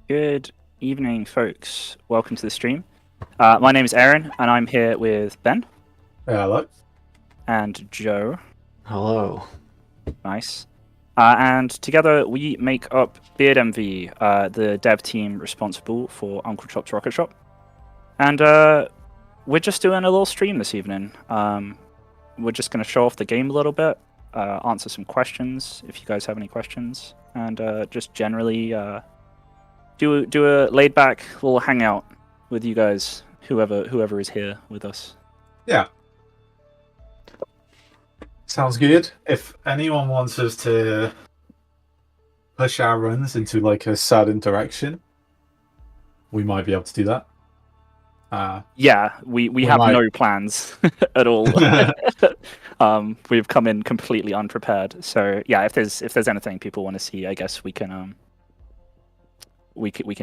Good evening, folks. Welcome to the stream. My name is Aaron, and I'm here with Ben Hello. and Joe. Hello. Nice. And together we make up Beard MV, the dev team responsible for Uncle Chop's Rocket Shop. And we're just doing a little stream this evening. We're just going to show off the game a little bit, answer some questions if you guys have any questions, and just generally do a laid back little hangout with you guys, whoever is here with us. Yeah. Sounds good. If anyone wants us to push our runs into like a certain direction, we might be able to do that. Yeah, we have might- no plans at all. We've come in completely unprepared. So yeah, if there's anything people want to see, I guess we can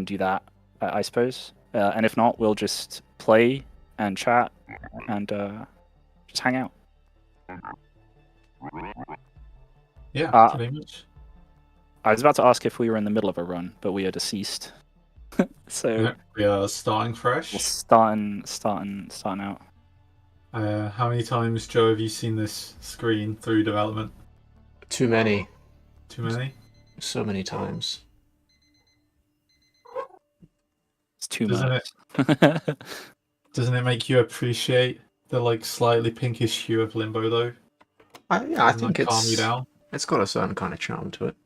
do that, I suppose. And if not, we'll just play and chat and just hang out. Yeah, pretty much. I was about to ask if we were in the middle of a run, but we are deceased. So Yeah, we are starting we're fresh. starting out. How many times, Joe, have you seen this screen through development? Too many. Too many? So many times. It's too Doesn't much. Doesn't it make you appreciate the like slightly pinkish hue of Limbo though? I Doesn't think that calm you it's down? it's got a certain kind of charm to it.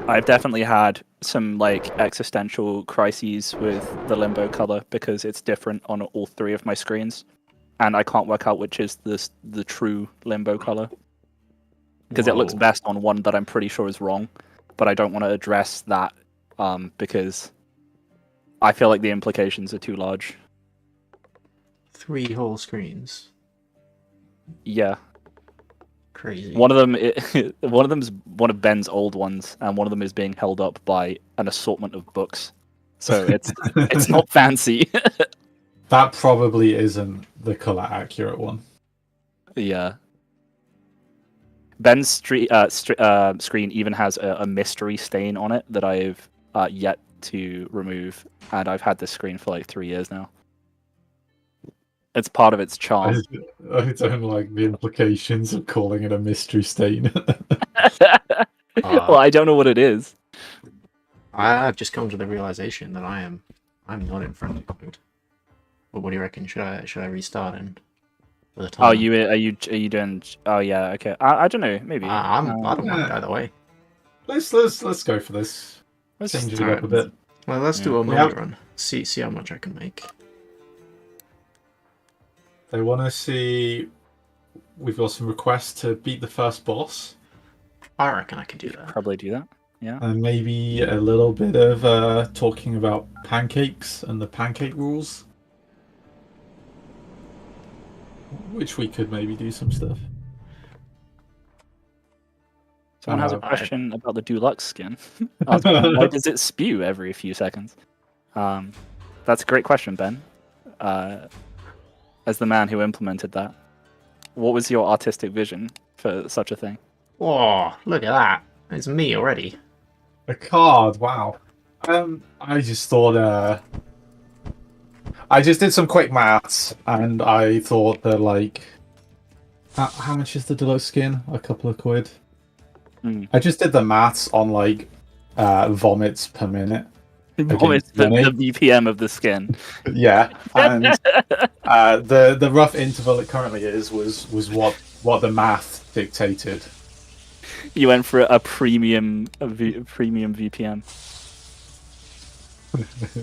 I've definitely had some like existential crises with the Limbo color because it's different on all three of my screens, and I can't work out which is the true Limbo color because it looks Whoa. best on one that I'm pretty sure is wrong, but I don't want to address that because I feel like the implications are too large. 3 whole screens. Yeah, Crazy. one of them one of them's one of Ben's old ones, and one of them is being held up by an assortment of books. So it's not fancy. That probably isn't the color accurate one. Yeah. Ben's screen even has a mystery stain on it that I've yet to remove, and I've had this screen for like 3 years now. It's part of its charm. I don't like the implications of calling it a mystery stain. Well, I don't know what it is. I've just come to the realization that I'm not in front mode. What do you reckon? Should I restart and for the time? Oh, are you doing? Oh yeah, okay. I don't know, maybe. I don't mind either way. Let's go for this. Let's Change it do up a bit. Well, let's do a We money have- run. See how much I can make. They want to see. We've got some requests to beat the first boss, I reckon I can do that. Probably do that. Yeah. and maybe a little bit of talking about pancakes and the pancake rules, which we could maybe do some stuff. Someone has a Uh, question about the Deluxe skin. Why does it spew every few seconds? That's a great question, Ben. As the man who implemented that, what was your artistic vision for such a thing? Whoa! Look at that. It's me already. A card, wow. I just thought. I just did some quick maths, and I thought that like, how much is the deluxe skin? A couple of quid. Mm. I just did the maths on like vomits per minute. What is the BPM of the skin? Yeah, and the rough interval it currently is was what the math dictated. You went for a premium VPM,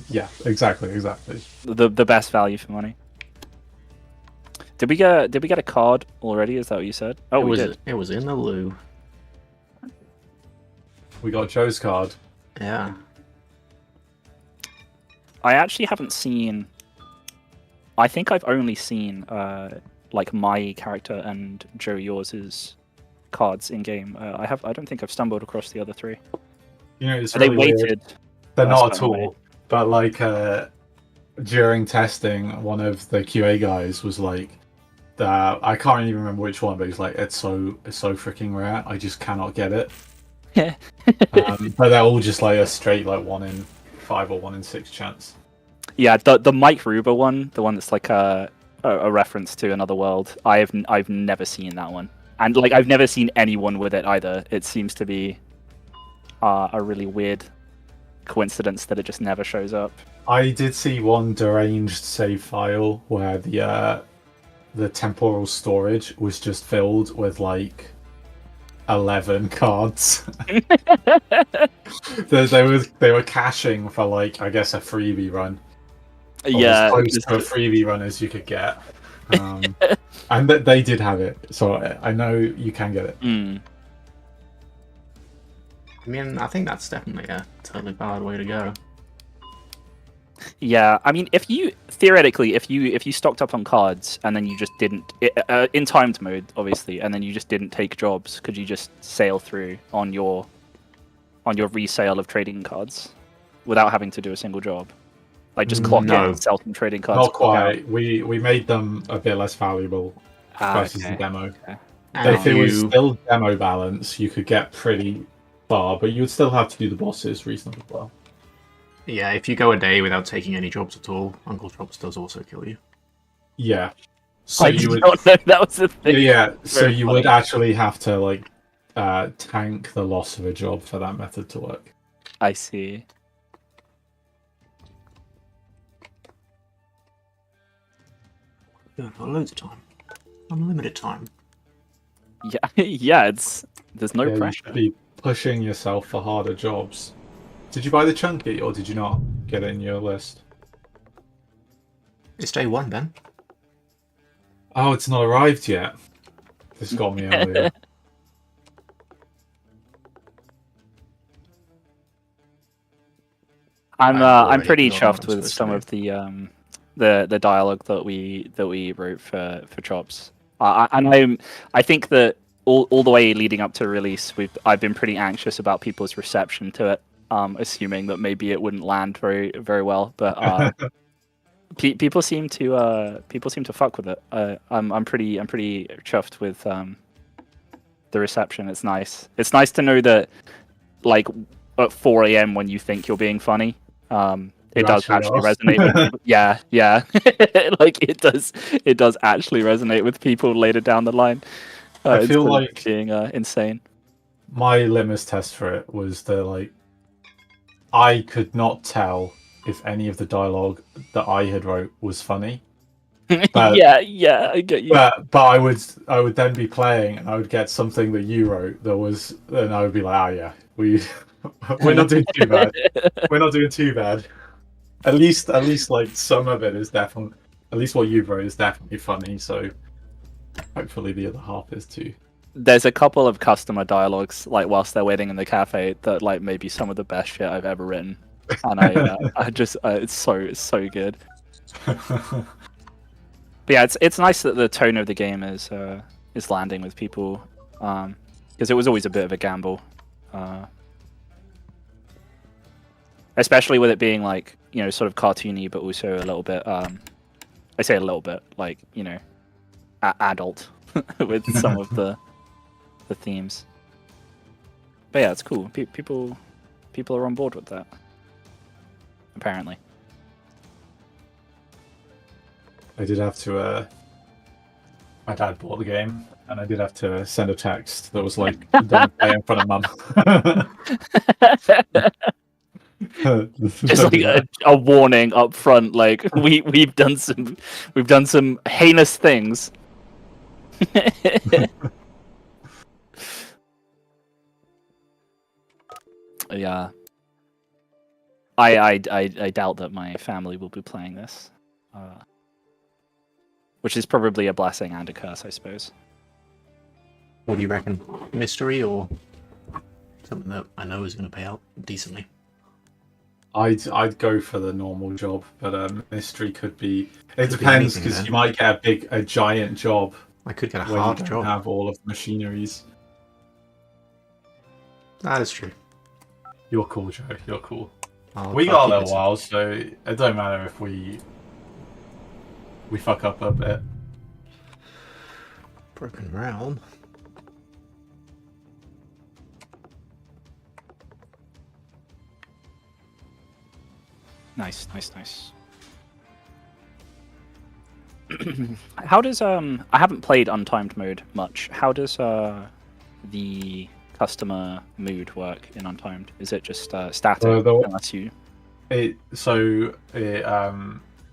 Yeah, exactly. the best value for money. Did we get a card already? Is that what you said? Oh, we did. It was in the loo. We got Joe's card. Yeah. I actually haven't seen. I think I've only seen like my character and Joe yours' cards in game. I don't think I've stumbled across the other three. You know, it's Are they really weird. weighted? They're That's not at fine, all. But like during testing, one of the QA guys was like, I can't even remember which one, but he's like, it's so freaking rare. I just cannot get it. But they're all just like a straight like 1 in 5 or 1 in 6 chance. Yeah, the Mike Ruber one, the one that's like a reference to another world. I've never seen that one, and like I've never seen anyone with it either. It seems to be a really weird coincidence that it just never shows up. I did see one deranged save file where the temporal storage was just filled with like 11 cards. they were caching for like, I guess, a freebie run. Yeah, as close to a freebie run as you could get. And they did have it, so I know you can get it. Mm. I mean, I think that's definitely a totally valid way to go. Yeah, I mean, if you theoretically, if you stocked up on cards and then you just didn't in timed mode, obviously, and then you just didn't take jobs, could you just sail through on your resale of trading cards without having to do a single job? Like just clock in, sell some trading cards. Not quite. We made them a bit less valuable versus the demo. Okay. If it was still demo balance, you could get pretty far, but you would still have to do the bosses reasonably well. Yeah, if you go a day without taking any jobs at all, Uncle Drops does also kill you. Yeah. So you would. Don't know that was the thing. Yeah. So you would actually have to like tank the loss of a job for that method to work. I see. Going for loads of time, unlimited time. Yeah, yeah. There's no You pressure. should be pushing yourself for harder jobs. Did you buy the chunky, or did you not get it in your list? It's day 1, Ben. Oh, it's not arrived yet. This got me earlier. I'm pretty chuffed with some of the dialogue that we wrote for Chops. I think that all the way leading up to release, I've been pretty anxious about people's reception to it, assuming that maybe it wouldn't land very very well. But people seem to fuck with it. I'm pretty chuffed with the reception. It's nice. It's nice to know that like at 4 a.m. when you think you're being funny, it does actually resonate with people. Yeah. Like it does actually resonate with people later down the line. I feel like being insane. My litmus test for it was that like I could not tell if any of the dialogue that I had wrote was funny. But, yeah, I get you. But I would then be playing and I would get something that you wrote that was, and I would be like, yeah, we're not doing too bad. We're not doing too bad. At least like some of it is definitely, at least what you wrote is definitely funny. So hopefully the other half is too. There's a couple of customer dialogues like whilst they're waiting in the cafe that like maybe some of the best shit I've ever written, and I just it's so good. But yeah, it's nice that the tone of the game is landing with people, because it was always a bit of a gamble, especially with it being like, you know, sort of cartoony, but also a little bit. I say a little bit, like, you know, adult with some of the themes. But yeah, it's cool. People are on board with that, apparently. I did have to. My dad bought the game, and I did have to send a text that was like, "Don't play in front of mum." Just like a warning up front, like we've done some heinous things. Yeah. I doubt that my family will be playing this. Which is probably a blessing and a curse, I suppose. What do you reckon? Mystery or something that I know is going to pay out decently? I'd go for the normal job, but mystery could be. It depends, because you might get a giant job. I could get a where hard you job. Have all of the machineries. That is true. You're cool, Joe. You're cool. We got a little while, so it don't matter if we fuck up a bit. Broken realm. Nice, nice, nice. How does I haven't played untimed mode much. How does the customer mood work in untimed? Is it just static unless you? It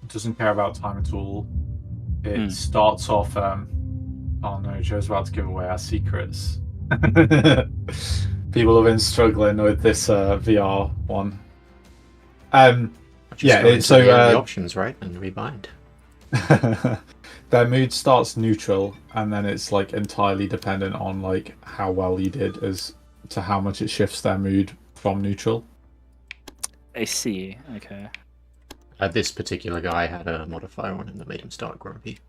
doesn't care about time at all. It starts off. Oh no, Joe's about to give away our secrets. People have been struggling with this VR one. Yeah, so the options, right, and rebind. Their mood starts neutral, and then it's like entirely dependent on like how well you did as to how much it shifts their mood from neutral. I see. Okay. This particular guy had a modifier on him that made him start grumpy.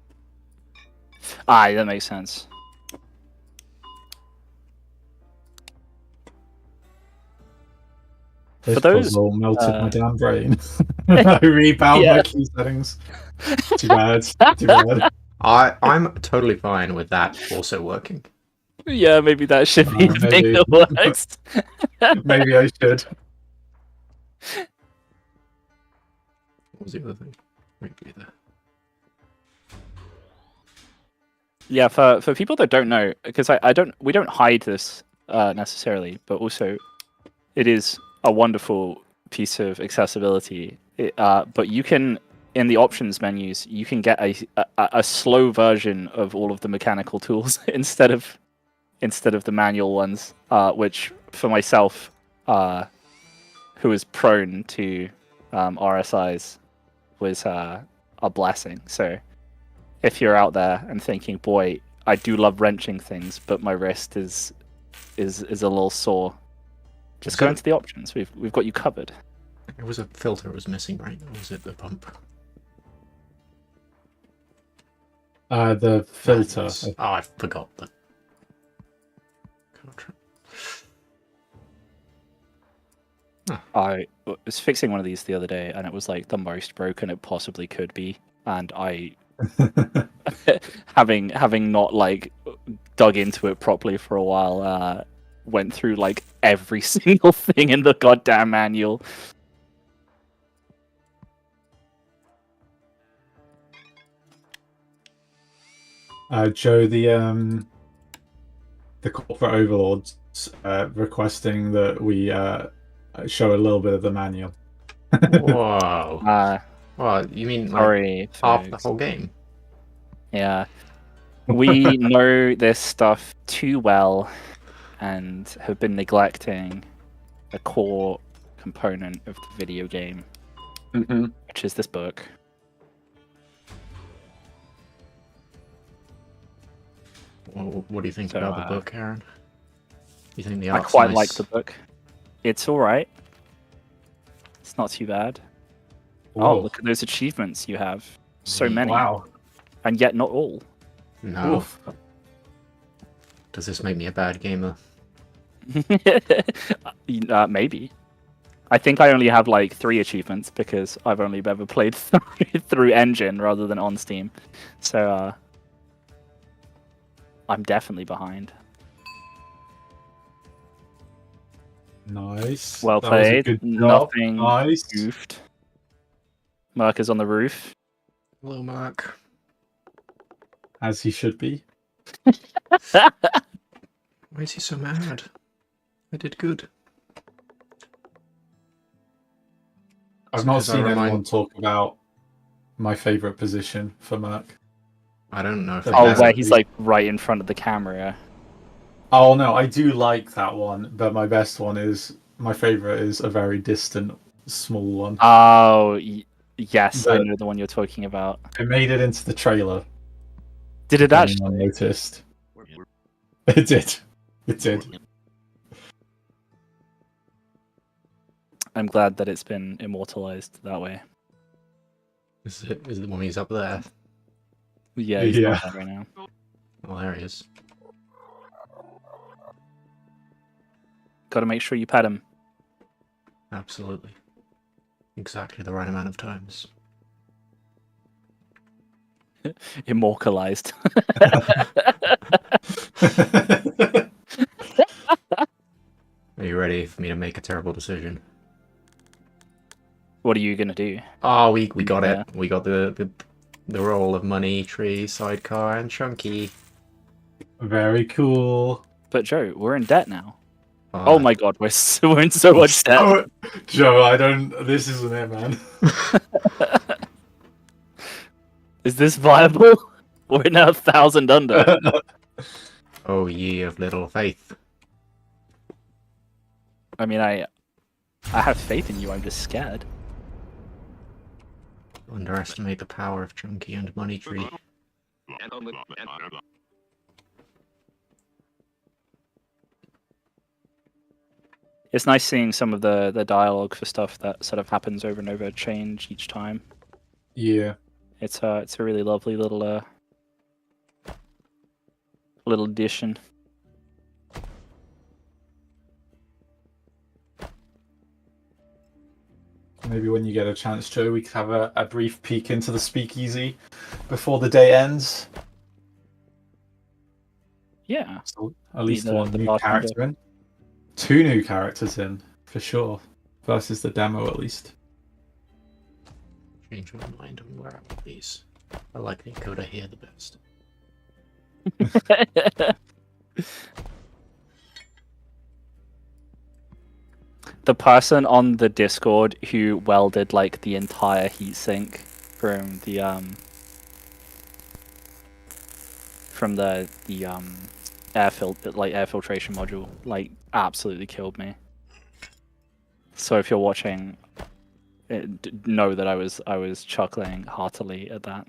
Ah, that makes sense. This For those, puzzle melted my damn brain. I rebound my key settings. Too bad. Too bad. I'm totally fine with that also working. Yeah, maybe that should be the thing that works. Maybe I should. What was the other thing? Maybe there. Yeah, for people that don't know, because we don't hide this necessarily, but also it is a wonderful piece of accessibility. But you can, in the options menus, you can get a slow version of all of the mechanical tools instead of the manual ones, which for myself, who is prone to RSIs, was a blessing. So if you're out there and thinking, boy, I do love wrenching things, but my wrist is a little sore, just go into the options. We've got you covered. It was a filter was missing, right? Or was it the pump? The filter. Oh, I forgot the. I was fixing one of these the other day, and it was like the most broken it possibly could be, and I, having not like dug into it properly for a while, went through like every single thing in the goddamn manual. Joe, the corporate overlords requesting that we show a little bit of the manual. Whoa. Well, you mean like half the whole game? Yeah. We know this stuff too well and have been neglecting a core component of the video game, which is this book. Well, what do you think about the book, Aaron? You think the art's I quite nice? like the book. It's alright. It's not too bad. Whoa. Oh, look at those achievements you have. So many. Wow. And yet not all. No. Oof. Does this make me a bad gamer? Maybe. I think I only have like 3 achievements because I've only ever played through Engine rather than on Steam. So I'm definitely behind. Nice. Well That was a played. good job. Nothing Nice. goofed. Mark is on the roof. Hello, Mark. As he should be. Why is he so mad? I did good. I've not seen anyone talk about my favourite position for Merc. I don't know if where he's like right in front of the camera. Oh no, I do like that one, but my best one is my favourite is a very distant, small one. Oh, yes, I know the one you're talking about. It made it into the trailer. Did it actually? Anyone noticed? It did. It did. I'm glad that it's been immortalized that way. Is it the one he's up there? Yeah, he's not there right now. Well, there he is. Got to make sure you pet him. Absolutely. Exactly the right amount of times. Immortalized. Are you ready for me to make a terrible decision? What are you gonna do? Oh, we got Yeah. it. We got the roll of money, tree, sidecar, and chunky. Very cool. But Joe, we're in debt now. Oh Uh, my god, we're in so much debt. Oh, Joe, I don't. This isn't it, man. Is this viable? We're now 1,000 under. Oh, ye of little faith. I mean, I have faith in you. I'm just scared. Underestimate the power of chunky and money tree. It's nice seeing some of the dialogue for stuff that sort of happens over and over change each time. Yeah. It's a really lovely little little addition. Maybe when you get a chance, Joe, we could have a brief peek into the speakeasy before the day ends. Yeah. So at least the- one the new bartender. character in. 2 new characters in, for sure. Versus the demo, at least. Change my mind on where I want these. I like the encoder here the best. The person on the Discord who welded like the entire heatsink from the air filtration module like absolutely killed me. So if you're watching, know that I was chuckling heartily at that.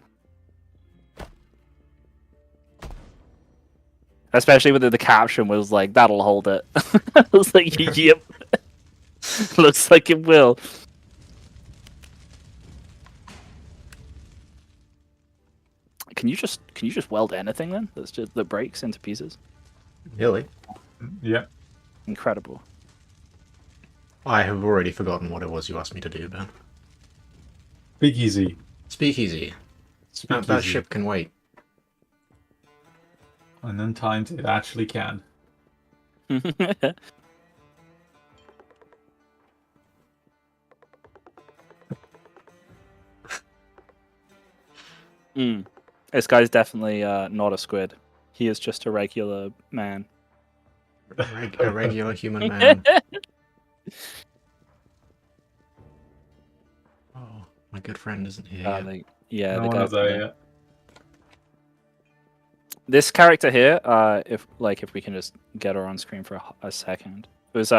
Especially when the caption was like, "That'll hold it." I was like, "Yep." Looks like it will. Can you just weld anything then? That breaks into pieces. Really? Yeah. Incredible. I have already forgotten what it was you asked me to do, Ben. Big easy. Speakeasy. Speakeasy. That ship can wait. And then times it actually can. This guy's definitely not a squid. He is just a regular man. A regular human man. Oh, my good friend isn't here yet. Yeah, No the one guy's was there there. yet. This character here, if we can just get her on screen for a second, it was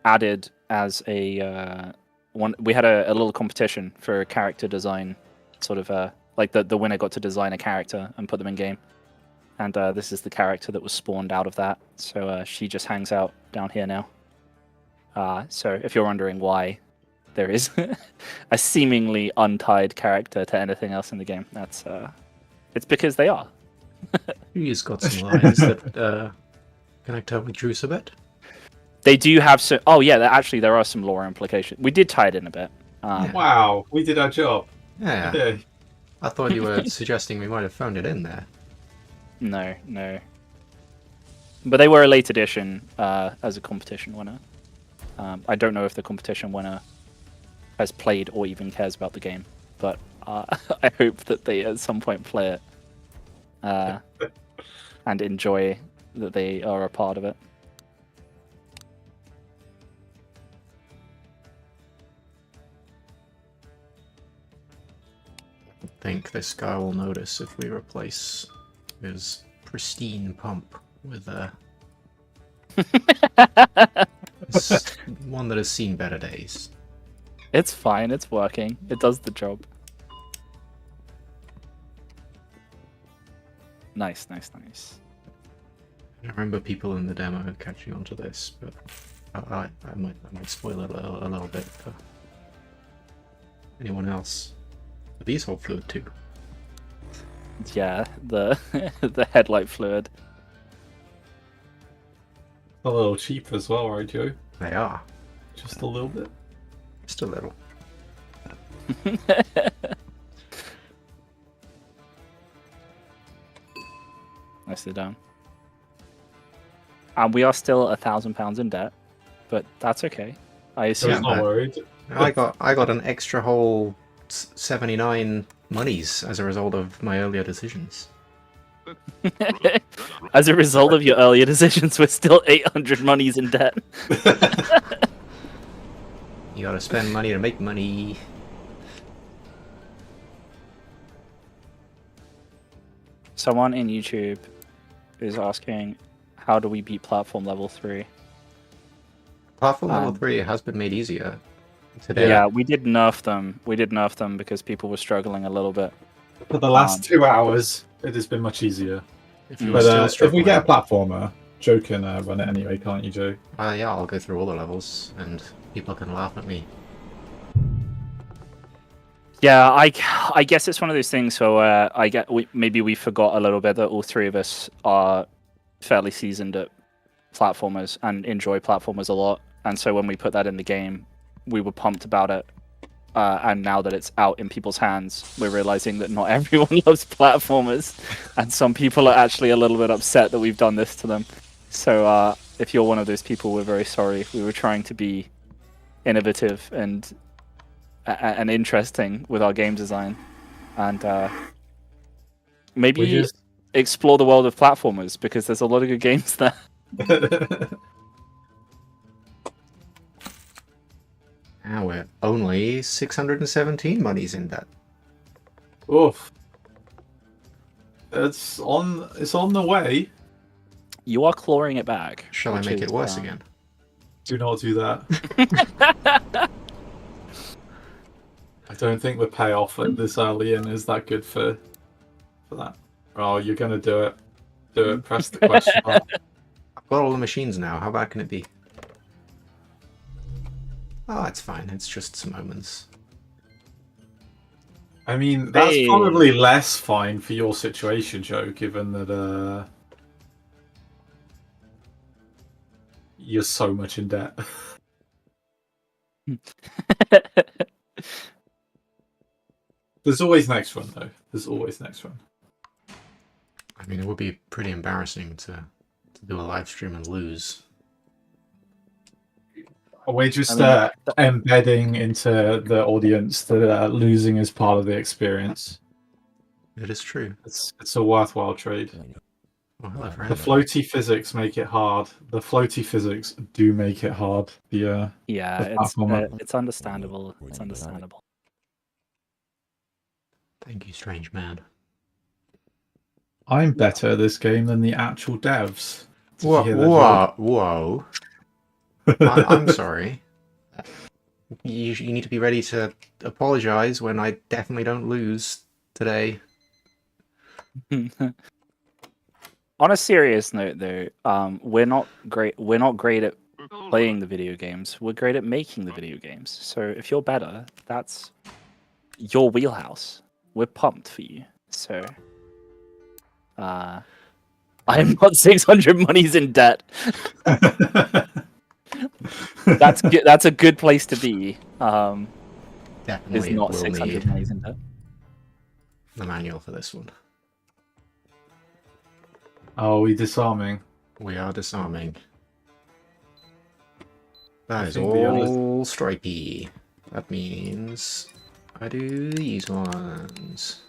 added as a one. We had a little competition for character design, sort of like the winner got to design a character and put them in game, and this is the character that was spawned out of that. So she just hangs out down here now. So if you're wondering why there is a seemingly untied character to anything else in the game, that's it's because they are. He's got some lines that connect her with Druce a bit. They do have some. Oh yeah, actually there are some lore implications. We did tie it in a bit. Wow, we did our job. Yeah. Yeah. I thought you were suggesting we might have found it in there. No. But they were a late edition as a competition winner. I don't know if the competition winner has played or even cares about the game, but I hope that they at some point play it and enjoy that they are a part of it. I think this guy will notice if we replace his pristine pump with one that has seen better days. It's fine. It's working. It does the job. Nice. I remember people in the demo catching on to this, but I might spoil it a little bit for anyone else. But these hold fluid too. Yeah, the the headlight fluid. A little cheap as well, right, Joe? They are. Just a little bit. Just a little. Nicely done. We are still £1,000 in debt, but that's okay. I So assume. he's not but- worried. I got an extra whole 79 monies as a result of my earlier decisions. As a result of your earlier decisions, we're still 800 monies in debt. You gotta spend money to make money. Someone in YouTube is asking, how do we beat platform level 3? Platform level 3 has been made easier today. Yeah, we did nerf them. We did nerf them because people were struggling a little bit. For the last 2 hours, it has been much easier. If you were But still if we struggling, get a platformer, Joe can run it anyway, can't you, Joe? yeah, I'll go through all the levels and people can laugh at me. Yeah, I guess it's one of those things. So maybe we forgot a little bit that all three of us are fairly seasoned at platformers and enjoy platformers a lot. And so when we put that in the game, we were pumped about it. And now that it's out in people's hands, we're realizing that not everyone loves platformers, and some people are actually a little bit upset that we've done this to them. So if you're one of those people, we're very sorry. We were trying to be innovative and interesting with our game design, and maybe explore the world of platformers, because there's a lot of good games there. Now we're only 617 monies in debt. Oof. It's on the way. You are clawing it back. Shall I which make is, it worse again? Do not do that. I don't think the payoff at this early in is that good for that. Oh, you're gonna do it. Do it. Press the question mark. I've got all the machines now. How bad can it be? Oh, it's fine. It's just some omens. I mean, that's Hey. probably less fine for your situation, Joe, given that you're so much in debt. There's always next one, though. There's always next one. I mean, it would be pretty embarrassing to do a live stream and lose. We're just I mean, embedding into the audience that losing is part of the experience. It is true. It's a worthwhile trade. Well, hello, The friend. floaty physics make it hard. The floaty physics do make it hard. yeah, The platformer. it's understandable. It's understandable. Thank you, strange man. I'm better at this game than the actual devs. Did you hear that, Whoa! Whoa! I'm sorry. You need to be ready to apologize when I definitely don't lose today. On a serious note, though, we're not great. We're not great at playing the video games. We're great at making the video games. So if you're better, that's your wheelhouse. We're pumped for you. So, I'm not 600 monies in debt. That's good. That's a good place to be. Is Definitely not will 600 need monies in debt. the manual for this one. Oh, we disarming. We are disarming. That is think the others- all stripey. That means I do these ones.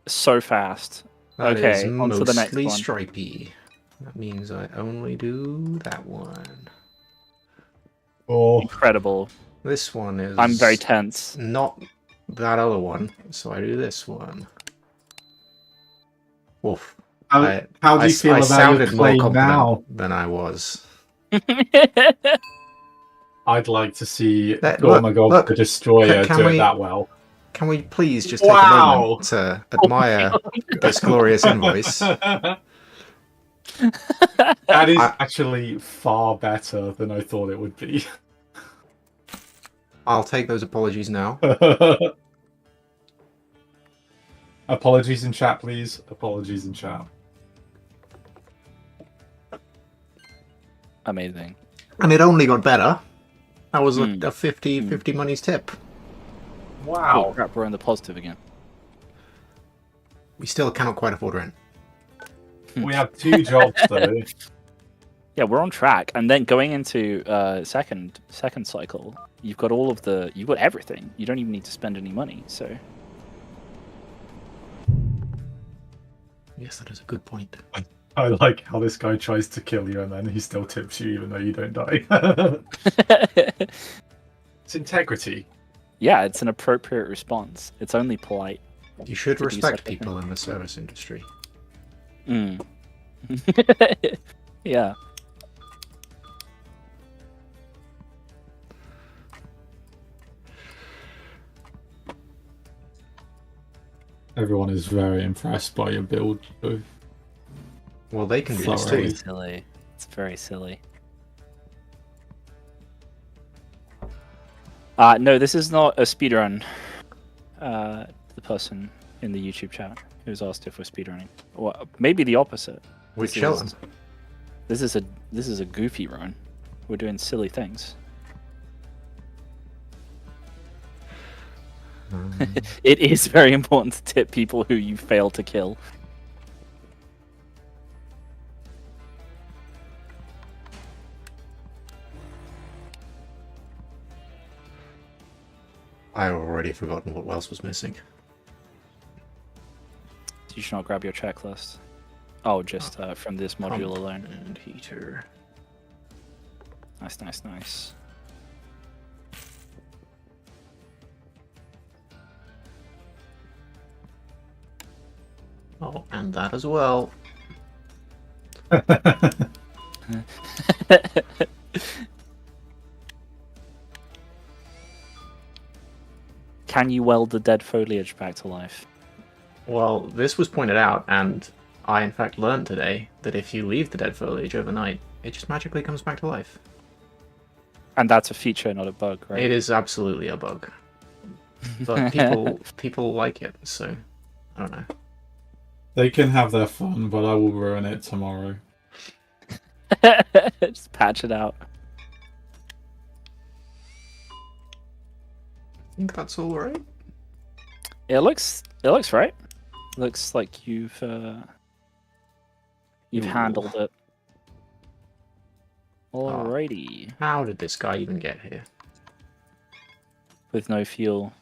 So fast. That Okay, is on to the next mostly one. stripey. That means I only do that one. Oh, Oh. Incredible. This one is... I'm very tense. not that other one, so I do this one. Oof. how do you feel I about sounded your more play confident now? than I was. I'd like to see Look, Gormagog look, the Destroyer can do we- it that well. Can we please just take a Wow! moment to admire this glorious invoice? That is actually far better than I thought it would be. I'll take those apologies now. Apologies in chat, please. Apologies in chat. Amazing. And it only got better. That was Hmm. a 50 monies tip. Oh Wow. crap, we're in the positive again. We still cannot quite afford rent. We have 2 jobs though. Yeah, we're on track, and then going into second cycle, you've got you've got everything. You don't even need to spend any money. So Yes, that is a good point. I like how this guy tries to kill you and then he still tips you even though you don't die. It's integrity. yeah, it's an appropriate response. It's only polite. You should To do respect such a thing. people in the service industry. Mm. Yeah. Everyone is very impressed by your build. Joe. Well, they can do this Sorry. too. Very silly. It's very silly. No, this is not a speedrun. The person in the YouTube chat who's asked if we're speedrunning. Or maybe the opposite. With This is- Sheldon. This is a goofy run. We're doing silly things. It is very important to tip people who you fail to kill. I've already forgotten what else was missing. You should not grab your checklist. Oh, just from this module alone. And heater. Nice, nice, nice. Oh, and that as well. Can you weld the dead foliage back to life? Well, this was pointed out, and I in fact learned today that if you leave the dead foliage overnight, it just magically comes back to life. And that's a feature, not a bug, right? It is absolutely a bug. But people like it, so I don't know. They can have their fun, but I will ruin it tomorrow. Just patch it out. I think that's all right. It looks right. Looks like you've handled it. Alrighty. How did this guy even get here? With no fuel.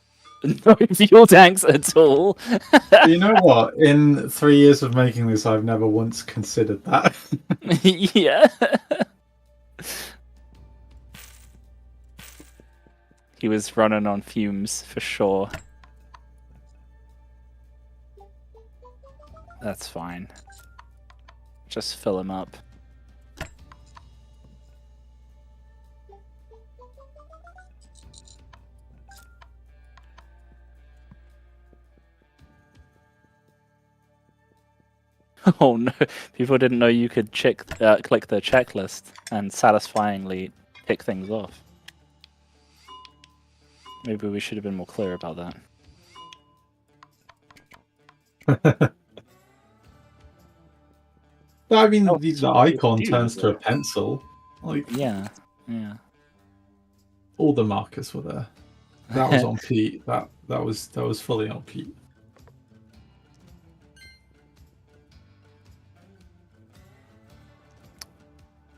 No fuel tanks at all. You know what? In 3 years of making this, I've never once considered that. Yeah. He was running on fumes for sure. That's fine. Just fill him up. Oh no, people didn't know you could click the checklist and satisfyingly tick things off. Maybe we should have been more clear about that. I mean, Oh, the icon dude. turns to a pencil. Like, Yeah. all the markers were there. That was on Pete. That was fully on Pete.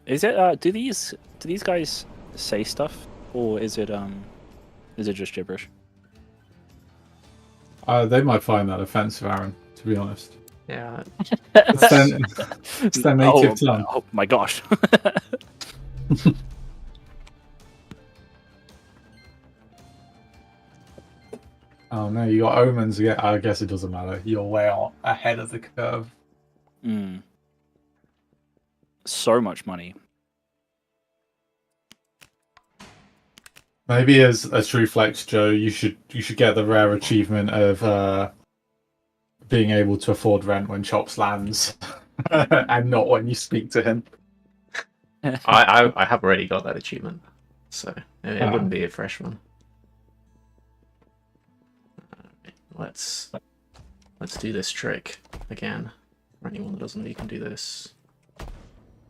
Is it do these guys say stuff, or is it just gibberish? They might find that offensive, Aaron, to be honest. Yeah. It's their native tongue. Oh my gosh. Oh no, you got omens again. I guess it doesn't matter. You're way out ahead of the curve. So much money. Maybe as a true flex, Joe, you should get the rare achievement of being able to afford rent when Chops lands, and not when you speak to him. I have already got that achievement, so it wouldn't be a fresh one. Let's do this trick again. For anyone that doesn't know, you can do this.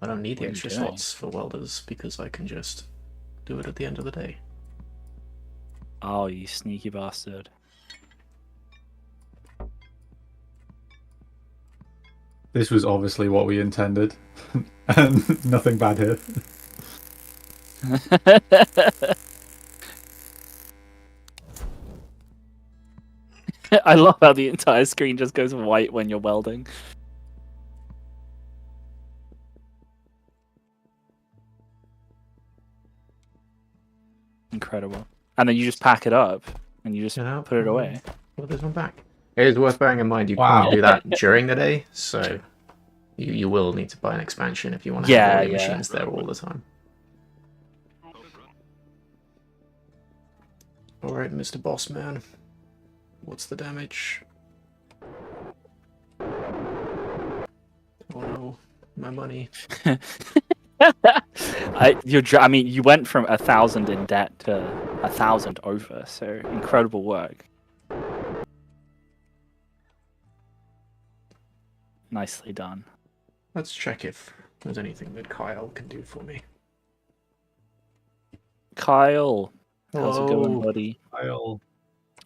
I don't need the What are you extra doing? slots for welders because I can just do it at the end of the day. Oh, you sneaky bastard. This was obviously what we intended. And nothing bad here. I love how the entire screen just goes white when you're welding. Incredible. And then you just pack it up and you just put it away. Put this one back. It is worth bearing in mind you can't do that during the day, so you will need to buy an expansion if you want to have all your machines there all the time. Alright, Mr. Bossman. What's the damage? Oh no, my money. I mean, you went from 1,000 in debt to 1,000 over, so incredible work. Nicely done. Let's check if there's anything that Kyle can do for me. Kyle, Hello. how's it going, buddy? Kyle.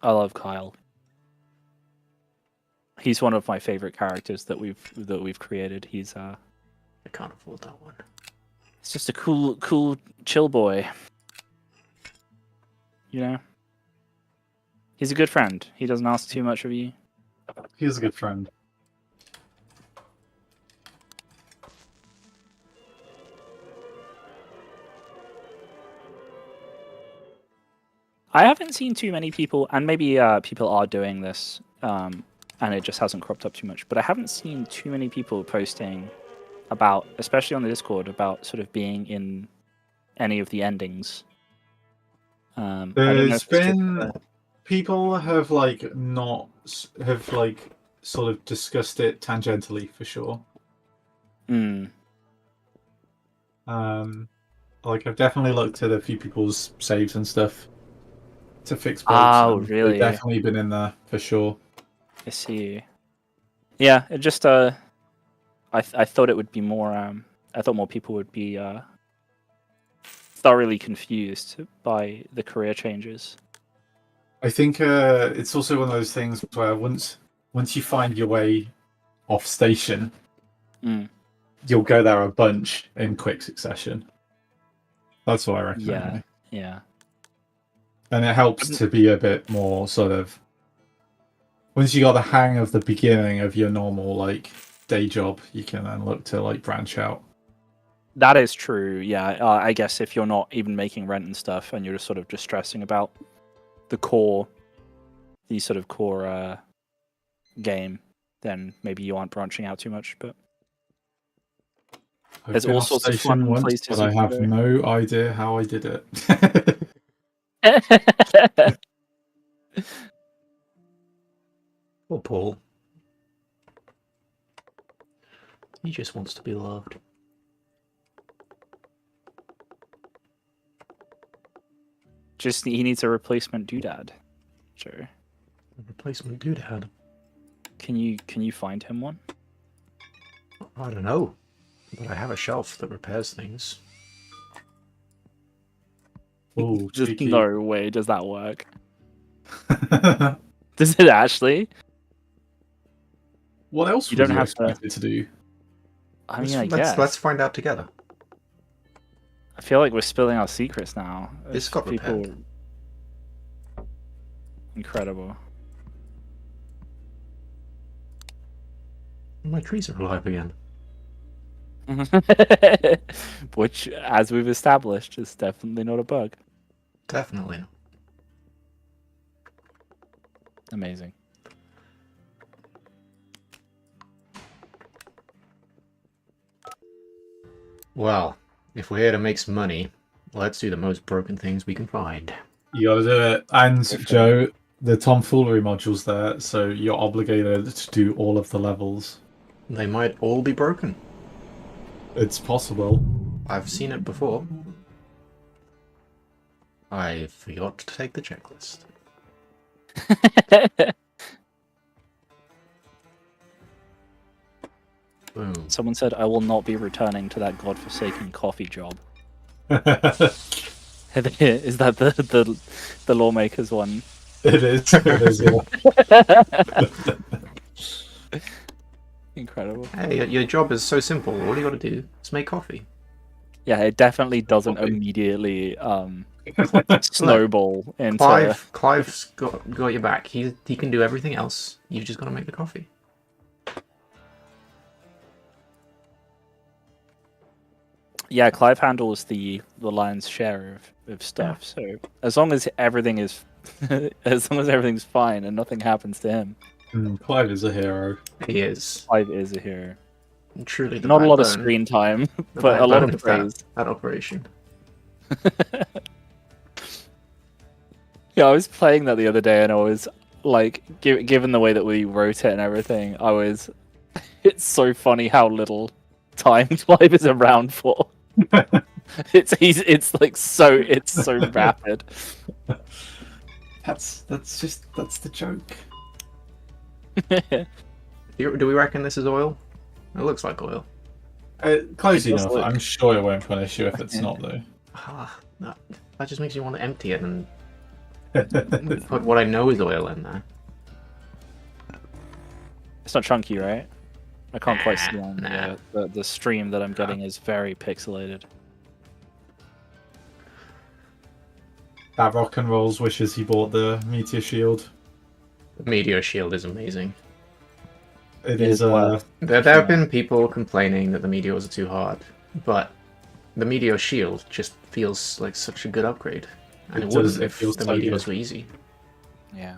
I love Kyle. He's one of my favorite characters that we've created. He's I can't afford that one. It's just a cool, chill boy. You know? He's a good friend. He doesn't ask too much of you. He's a good friend. I haven't seen too many people, and maybe people are doing this, and it just hasn't cropped up too much, but I haven't seen too many people posting about, especially on the Discord, about sort of being in any of the endings. There's been people have sort of discussed it tangentially for sure. Like I've definitely looked at a few people's saves and stuff to fix bugs. Oh, really? They've definitely been in there for sure. I see. Yeah, it just I thought it would be more. I thought more people would be thoroughly confused by the career changes. I think it's also one of those things where once you find your way off station, you'll go there a bunch in quick succession. That's what I reckon. Yeah, yeah. And it helps to be a bit more sort of. Once you got the hang of the beginning of your normal like day job, you can then look to like branch out. That is true. Yeah, I guess if you're not even making rent and stuff, and you're just sort of just stressing about the core game, then maybe you aren't branching out too much. But there's all sorts of fun places. But I have no idea how I did it. Poor Paul. He just wants to be loved. Just he needs a replacement doodad. Sure. A replacement doodad. Can you find him one? I don't know, but I have a shelf that repairs things. Oh, just no way does that work. Does it actually? What else you would don't you have expect it to do? I mean, I guess. Let's find out together. I feel like we're spilling our secrets now. It's got repaired. Incredible. My trees are alive again. Which, as we've established, is definitely not a bug. Definitely not. Amazing. Well, if we're here to make some money, let's do the most broken things we can find. You gotta do it. And Joe, the tomfoolery module's there, so you're obligated to do all of the levels. They might all be broken. It's possible. I've seen it before. I forgot to take the checklist. Boom. Someone said, I will not be returning to that godforsaken coffee job. Is that the lawmaker's one? It is. It is, yeah. Incredible. Hey, your job is so simple. All you got to do is make coffee. Yeah, it definitely doesn't Coffee. immediately snowball into. Clive's got your back. He can do everything else. You've just got to make the coffee. Yeah, Clive handles the lion's share of stuff. So as long as everything is, as long as everything's fine and nothing happens to him, Clive is a hero. He is Clive is a hero. truly the Not a lot of backbone- screen time, the but a lot backbone of praise. that operation. Yeah, I was playing that the other day, and I was like, given the way that we wrote it and everything, I was. It's so funny how little time Clive is around for. It's like so rapid. That's the joke. Do we reckon this is oil? It looks like oil. Close It does enough. look- I'm sure it won't punish you if it's not, though. That just makes me want to empty it and put what I know is oil in there. It's not chunky, right? I can't quite see on Nah. the stream that I'm getting is very pixelated. That rock and rolls wishes he bought the meteor shield. The meteor shield is amazing. It It is is what? There have been people complaining that the meteors are too hard, but the meteor shield just feels like such a good upgrade. And It it does, wouldn't it if feels the so meteors good. were easy. Yeah.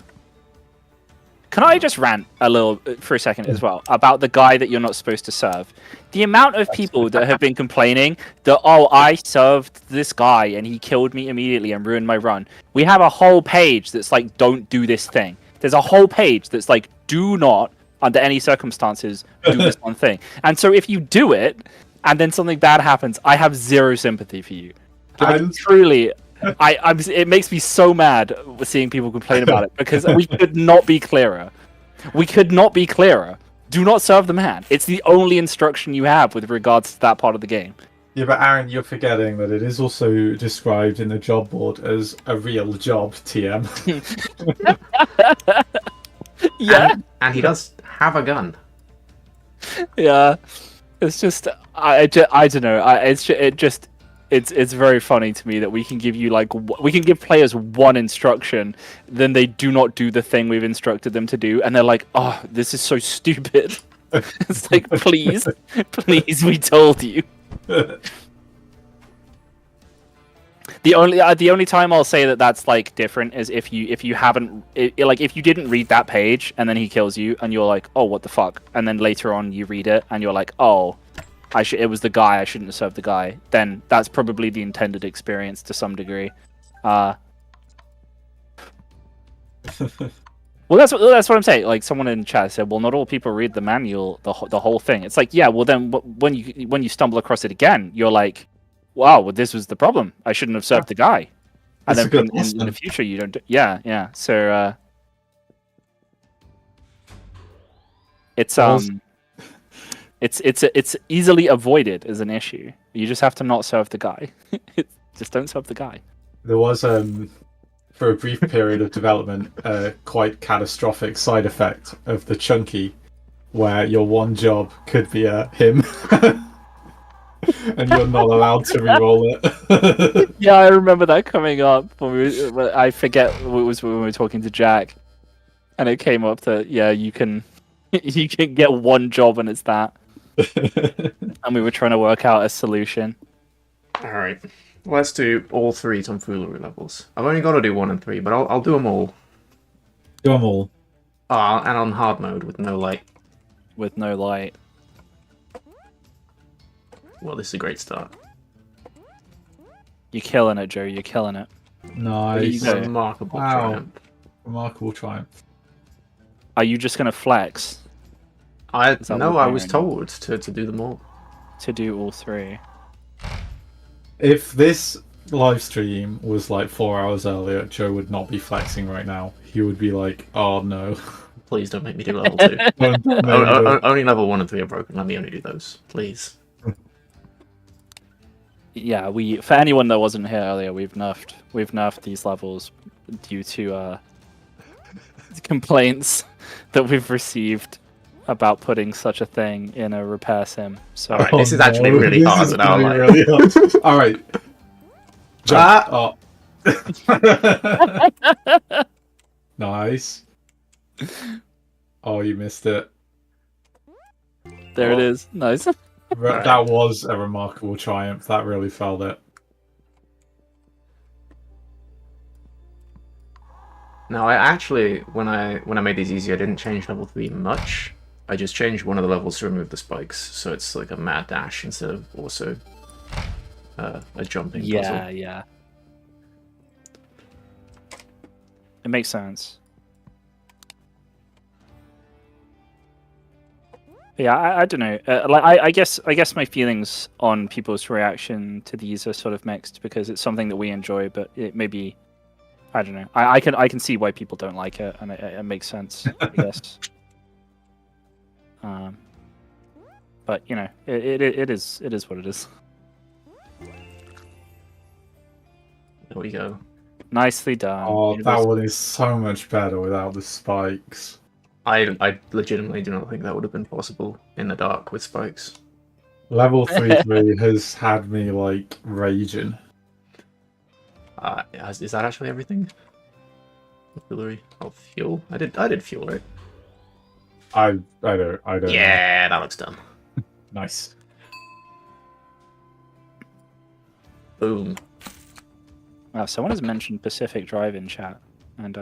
Can I just rant a little for a second as well about the guy that you're not supposed to serve? The amount of people that have been complaining that, oh, I served this guy and he killed me immediately and ruined my run. We have a whole page that's like, don't do this thing. There's a whole page that's like, do not, under any circumstances, do this one thing. And so if you do it and then something bad happens, I have zero sympathy for you. Like, And- truly, it makes me so mad seeing people complain about it because we could not be clearer. We could not be clearer. Do not serve the man. It's the only instruction you have with regards to that part of the game. Yeah, but Aaron, you're forgetting that it is also described in the job board as a real job, TM. Yeah, And he does have a gun. yeah. It's just I don't know. It's very funny to me that we can give you we can give players one instruction, then they do not do the thing we've instructed them to do, and they're like, "Oh, this is so stupid." It's like, please, we told you. The only time I'll say that that's like different is if you haven't if you didn't read that page and then he kills you and you're like, oh, what the fuck, and then later on you read it and you're like, oh, it was the guy, I shouldn't have served the guy. Then that's probably the intended experience to some degree. Well, that's what I'm saying. Like someone in chat said, well, not all people read the manual, the whole thing. It's like, yeah, well then when you stumble across it again, you're like, wow, well, this was the problem. I shouldn't have served the guy. And That's a then good in the lesson. future you don't. Yeah. So it's it's easily avoided as an issue. You just have to not serve the guy. Just don't serve the guy. There was, for a brief period of development, a quite catastrophic side effect of the chunky, where your one job could be him, and you're not allowed to re-roll it. Yeah, I remember that coming up I forget what it was when we were talking to Jack, and it came up that you can get one job and it's that, and we were trying to work out a solution. Alright, let's do all three tomfoolery levels. I've only got to do 1 and 3, but I'll do them all. Do them all. And on hard mode with no light. With no light. Well, this is a great start. You're killing it, Joe. You're killing it. Nice. go. Remarkable Wow. triumph. Remarkable triumph. Are you just gonna flex I that no, what I we're was doing? told to do them all. to do all three? If this live stream was like 4 hours earlier, Joe would not be flexing right now. He would be like, "Oh no." Please don't make me do level 2. Only level 1 and 3 are broken. Let me only do those, please. Yeah, for anyone that wasn't here earlier, we've nerfed these levels due to complaints that we've received about putting such a thing in a repair sim. So Alright, this is actually really this hard is now. gonna be Like... really hard. All right. Jump. Oh. Nice. Oh, you missed it. there it is. Nice. That was a remarkable triumph. That really felt it. No, I actually, when I made these easy, I didn't change level 3 much. I just changed one of the levels to remove the spikes, so it's like a mad dash instead of also a jumping puzzle. Yeah. It makes sense. Yeah, I don't know. I guess my feelings on people's reaction to these are sort of mixed because it's something that we enjoy, but it maybe I don't know. I can see why people don't like it, and it makes sense. I guess. But you know, it is what it is. There we go. Nicely done. Oh, that one is so much better without the spikes. I legitimately do not think that would have been possible in the dark with spikes. Level 3 has had me like raging. Is that actually everything? Auxiliary. Oh, fuel. I did fuel, right? I don't know. Yeah, that looks done. Nice. Boom. Wow, someone has mentioned Pacific Drive in chat, and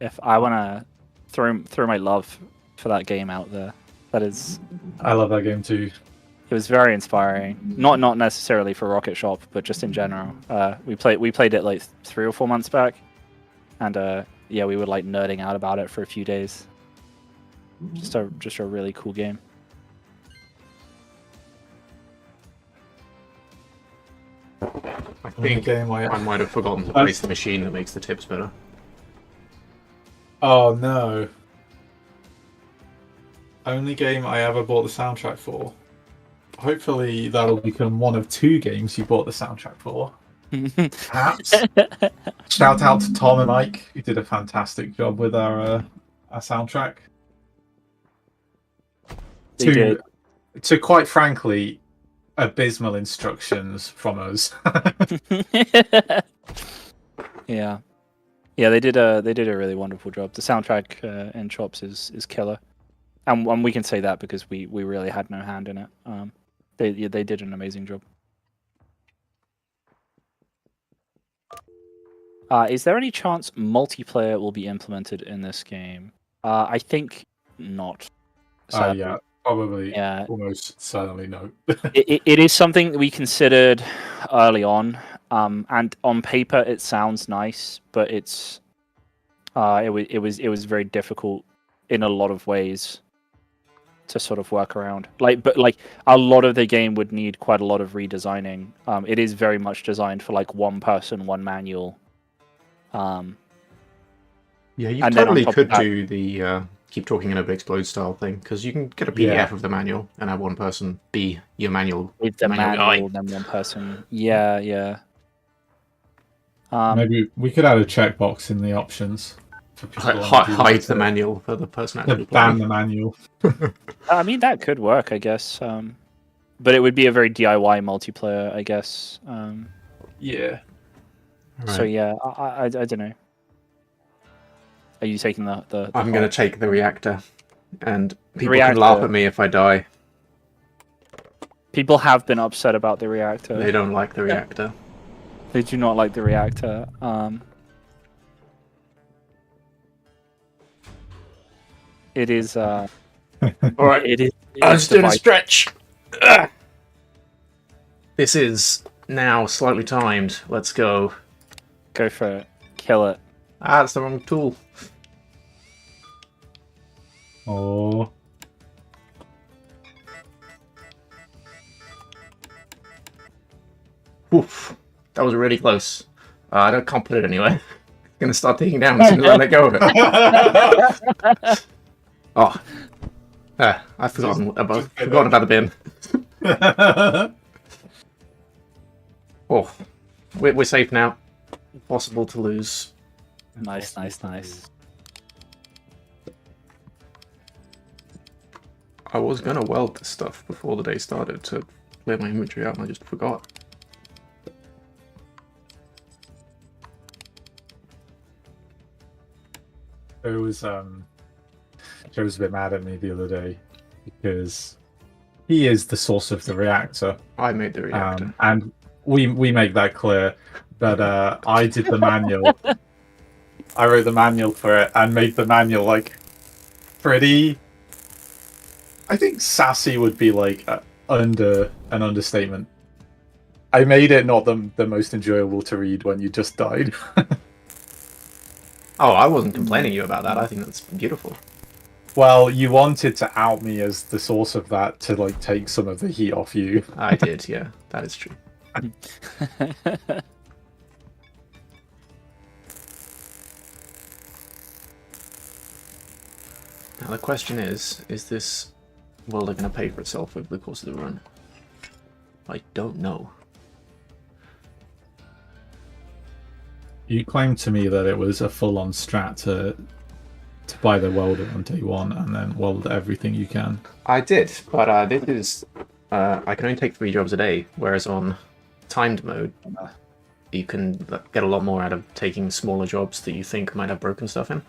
if I want to throw my love for that game out there, that is. I love that game too. It was very inspiring. Not necessarily for Rocket Shop, but just in general. We played it like 3 or 4 months back, and yeah, we were like nerding out about it for a few days. Just a really cool game. I think I might have forgotten to place the machine that makes the tips better. Oh no. Only game I ever bought the soundtrack for. Hopefully that'll become one of 2 games you bought the soundtrack for. Perhaps. Shout out to Tom and Mike, who did a fantastic job with our soundtrack. To quite frankly, abysmal instructions from us. Yeah, they did a really wonderful job. The soundtrack in Chops is killer, and we can say that because we really had no hand in it. They did an amazing job. Is there any chance multiplayer will be implemented in this game? I think not. Yeah, probably. Yeah, almost certainly no. it is something that we considered early on, and on paper it sounds nice, but it was very difficult in a lot of ways to sort of work around. But a lot of the game would need quite a lot of redesigning. It is very much designed for like one person, one manual. Yeah, you and totally then on top could of that, do the keep talking and it'll explode style thing, because you can get a PDF of the manual and have one person be your manual with the manual, guy. then one person. Yeah. Maybe we could add a checkbox in the options for people Hide the manual for the person actually ban playing. the manual. I mean, that could work, I guess. But it would be a very DIY multiplayer, I guess. Yeah. Right. So yeah, I don't know. Are you taking the I'm going to take the reactor, and people reactor. can laugh at me if I die. People have been upset about the reactor. They don't like the reactor. They do not like the reactor. It is. All right. It is. I'm just doing a stretch. Ugh. This is now slightly timed. Let's go. Go for it. Kill it. Ah, that's the wrong tool. Oh. Oof. That was really close. I can't put it anywhere. It's going to start taking down as soon as I let go of it. Oh. I've forgotten about the bin. Oh. We're safe now. Impossible to lose. Nice. I was gonna weld this stuff before the day started to clear my inventory out, and I just forgot. Joe was a bit mad at me the other day because he is the source of the reactor. I made the reactor. And we make that clear. But I did the manual. I wrote the manual for it and made the manual like pretty. I think sassy would be like under an understatement. I made it not the most enjoyable to read when you just died. Oh, I wasn't complaining to you about that. I think that's beautiful. Well, you wanted to out me as the source of that to like take some of the heat off you. I did, yeah. That is true. Now the question is this welder going to pay for itself over the course of the run? I don't know. You claimed to me that it was a full-on strat to buy the welder on day one and then weld everything you can. I did, but this is I can only take 3 jobs a day, whereas on timed mode you can get a lot more out of taking smaller jobs that you think might have broken stuff in.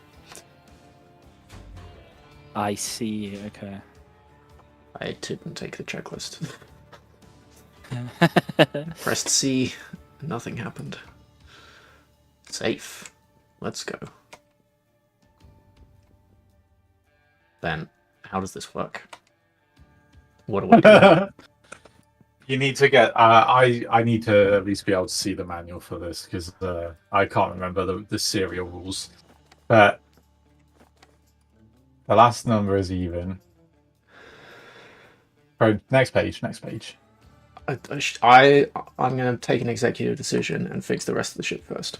I see. Okay. I didn't take the checklist. Pressed C, nothing happened. Safe. Let's go. Then, how does this work? What do I do? You need to get. I need to at least be able to see the manual for this because I can't remember the serial rules. But the last number is even. Oh, next page. Next page. I'm going to take an executive decision and fix the rest of the ship first.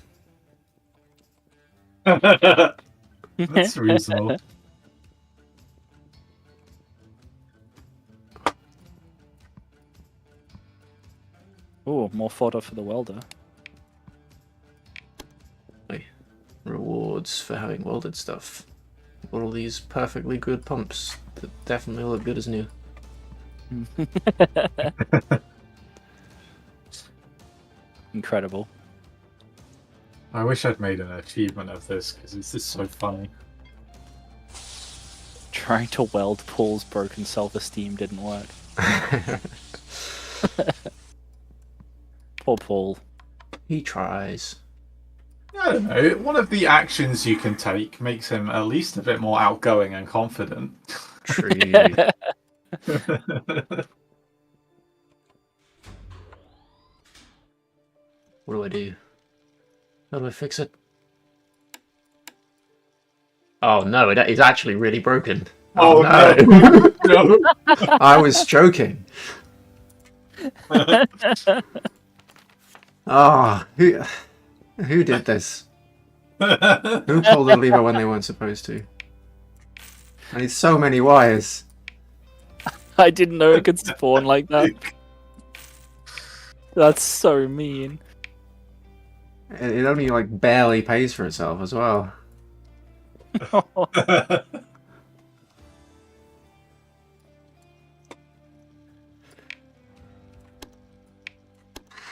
That's reasonable. Oh, more fodder for the welder. Rewards for having welded stuff. All these perfectly good pumps that definitely look good as new. Incredible. I wish I'd made an achievement of this because this is so funny. Trying to weld Paul's broken self-esteem didn't work. Poor Paul. He tries. I don't know. One of the actions you can take makes him at least a bit more outgoing and confident. True. What do I do? How do I fix it? Oh no, it's actually really broken. Oh no! No. I was joking. Ah, who did this? Who pulled the lever when they weren't supposed to? I need so many wires. I didn't know it could spawn like that. That's so mean. It only like barely pays for itself as well.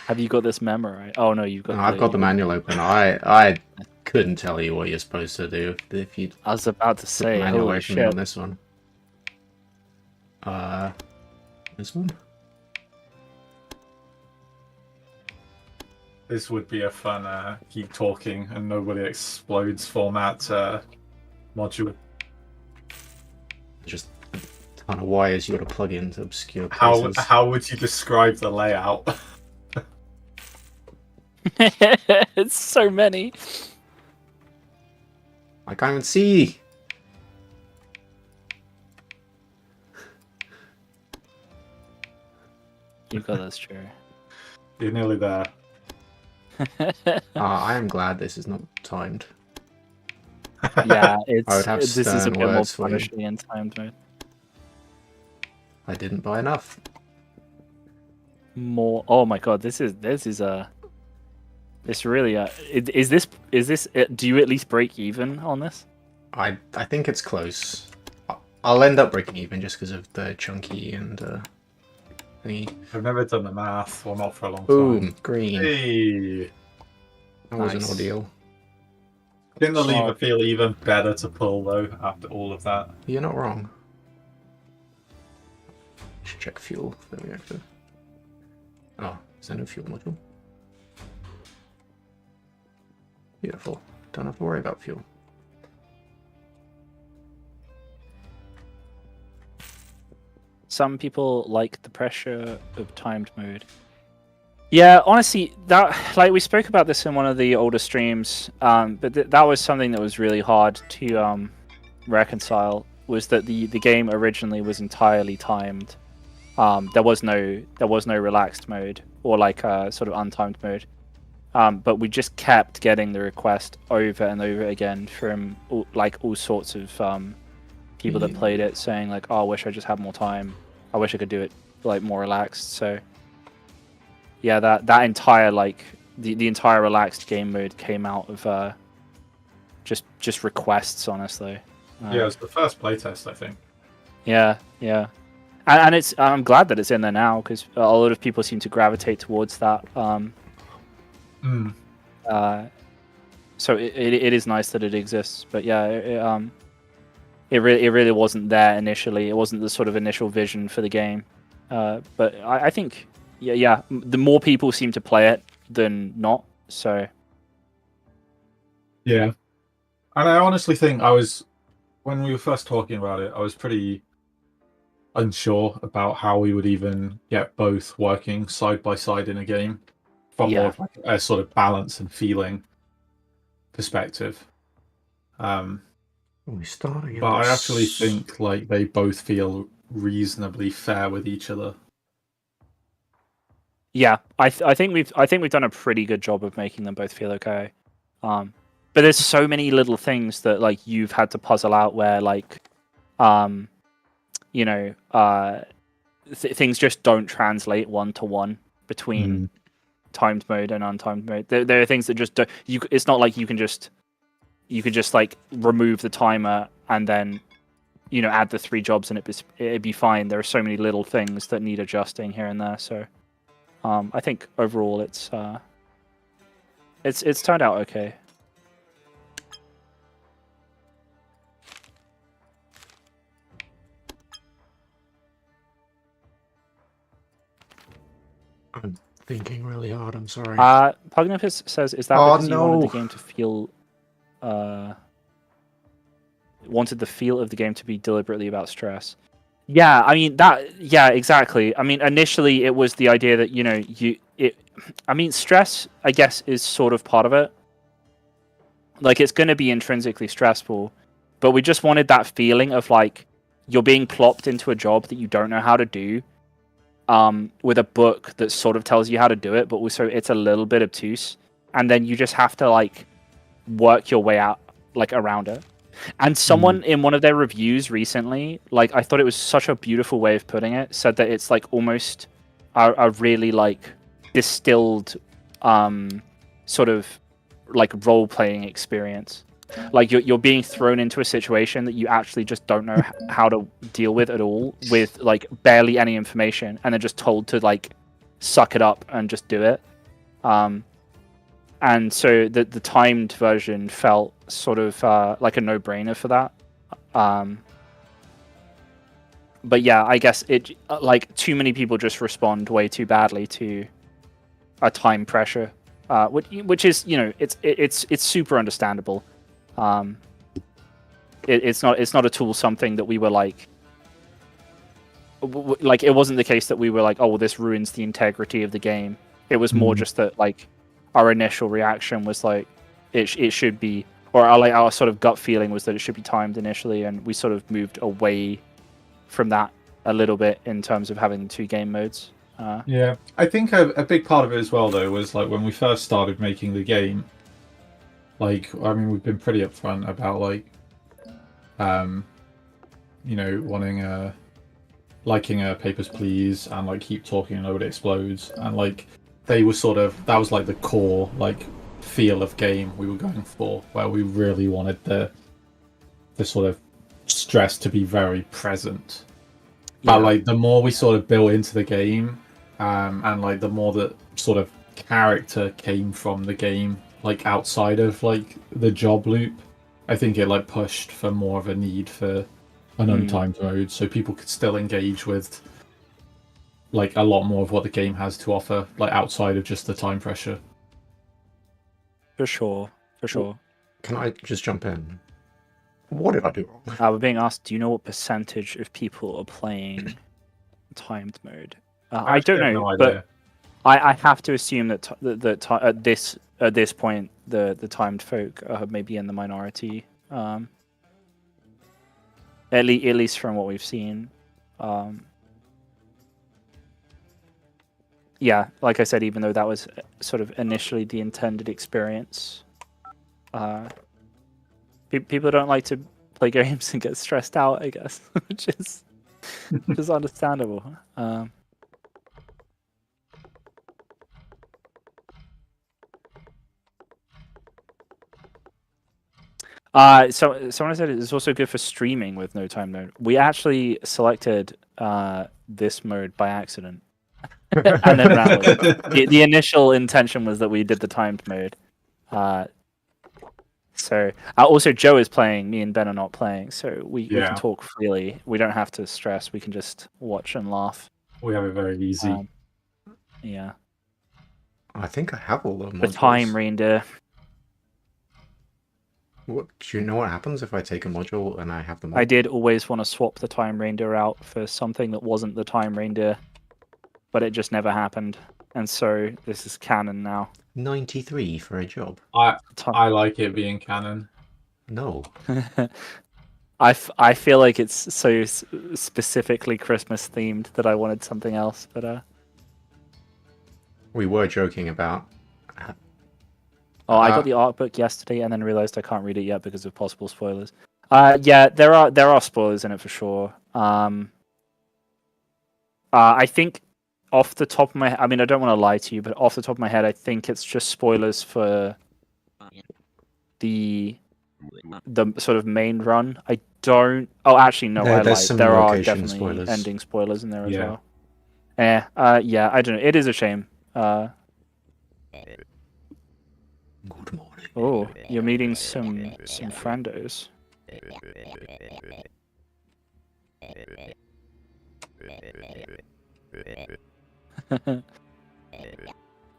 Have you got this memorized? Oh no, you've got. No, I've got the manual open. I couldn't tell you what you're supposed to do if you. I was about to say, manual holy away from me on shit. this one. This one. This would be a fun keep talking and nobody explodes format module. Just a ton of wires you got to plug into obscure places. How would you describe the layout? It's so many. I can't even see. You got this, Jerry. You're nearly there. I am glad this is not timed. Yeah, I would have this is a stern bit more words for you. punishing in timed mode. I didn't buy enough. More. Oh my god, this is this really is this do you at least break even on this? I think it's close. I'll end up breaking even just because of the chunky and thingy. I've never done the math, well, not for a long Boom, time. green. Hey, That was an Nice. ordeal. didn't the So- lever feel even better to pull though after all of that? You're not wrong. Should check fuel for the reactor. Oh, is there no fuel module? Beautiful. Don't have to worry about fuel. Some people like the pressure of timed mode. Yeah, honestly, that like we spoke about this in one of the older streams, but that was something that was really hard to reconcile. Was that the game originally was entirely timed? There was no relaxed mode or like sort of untimed mode. But we just kept getting the request over and over again from all sorts of people that played it, saying like, "Oh, I wish I just had more time. I wish I could do it like more relaxed." So yeah, that entire like the entire relaxed game mode came out of just requests, honestly. Yeah, it's the first playtest, I think. Yeah, yeah, and it's I'm glad that it's in there now because a lot of people seem to gravitate towards that. So it is nice that it exists, but yeah, it really wasn't there initially. It wasn't the sort of initial vision for the game. But I think yeah, the more people seem to play it than not. So Yeah, and I honestly think when we were first talking about it, I was pretty unsure about how we would even get both working side by side in a game from more of like a sort of balance and feeling perspective. We starting. But I actually think like they both feel reasonably fair with each other. yeah, I think we've done a pretty good job of making them both feel okay. But there's so many little things that like you've had to puzzle out where like things just don't translate one to one between timed mode and untimed mode. There are things that just don't. It's not like you can just like remove the timer and then add the 3 jobs and it'd be fine. There are so many little things that need adjusting here and there. So I think overall it's turned out okay. I'm thinking really hard. I'm sorry. Pugnipus says, "Is that Oh, because you wanted no. the game to feel wanted the feel of the game to be deliberately about stress?" Yeah, I mean yeah, exactly. I mean, initially it was the idea that I mean, stress, I guess, is sort of part of it. Like, it's going to be intrinsically stressful, but we just wanted that feeling of like you're being plopped into a job that you don't know how to do, with a book that sort of tells you how to do it, but also it's a little bit obtuse, and then you just have to like work your way out like around it. And someone in one of their reviews recently, like, I thought it was such a beautiful way of putting it, said that it's like almost a really like distilled sort of like role-playing experience. Like you're being thrown into a situation that you actually just don't know how to deal with at all, with like barely any information, and then just told to like suck it up and just do it. And so the timed version felt sort of like a no-brainer for that. But yeah, I guess it like too many people just respond way too badly to a time pressure, which is it's super understandable. It's not at all something that we were like it wasn't the case that we were like, oh well, this ruins the integrity of the game. It was more just that like our initial reaction was like it should be, or our sort of gut feeling was that it should be timed initially, and we sort of moved away from that a little bit in terms of having 2 game modes. Yeah, I think a big part of it as well though was like when we first started making the game, like, I mean, we've been pretty upfront about like wanting liking Papers, Please, and like Keep Talking and Nobody Explodes, and like they were sort of, that was like the core like feel of game we were going for, where we really wanted the sort of stress to be very present. Yeah. But like the more we sort of built into the game, and like the more that sort of character came from the game, like outside of like the job loop, I think it like pushed for more of a need for an untimed mode, so people could still engage with like a lot more of what the game has to offer, like outside of just the time pressure. For sure. Can I just jump in? What did I do wrong? We're being asked, do you know what percentage of people are playing timed mode? I don't actually have know, no but idea. I have to assume that at this point the timed folk are maybe in the minority. At least from what we've seen. Yeah, like I said, even though that was sort of initially the intended experience, people don't like to play games and get stressed out, I guess, which is understandable. So someone said it's also good for streaming with no time mode. We actually selected this mode by accident, and then ran with it. The initial intention was that we did the timed mode. So also Joe is playing. Me and Ben are not playing, so we can talk freely. We don't have to stress. We can just watch and laugh. We have it very easy. Yeah. I think I have all the modules. The time reindeer. What, do you know what happens if I take a module and I have the module? I did always want to swap the time reindeer out for something that wasn't the time reindeer, but it just never happened. And so this is canon now. 93 for a job. I like it being canon. No. I feel like it's so specifically Christmas themed that I wanted something else, but We were joking about. I got the art book yesterday and then realized I can't read it yet because of possible spoilers. Yeah, there are spoilers in it for sure. I think off the top of my head, I mean, I don't want to lie to you, but off the top of my head, I think it's just spoilers for the sort of main run. I don't. Oh, actually, no. I lied. There are definitely spoilers. Ending spoilers in there as Yeah. well. Yeah. I don't know. It is a shame. Good morning. Oh, you're meeting some friendos.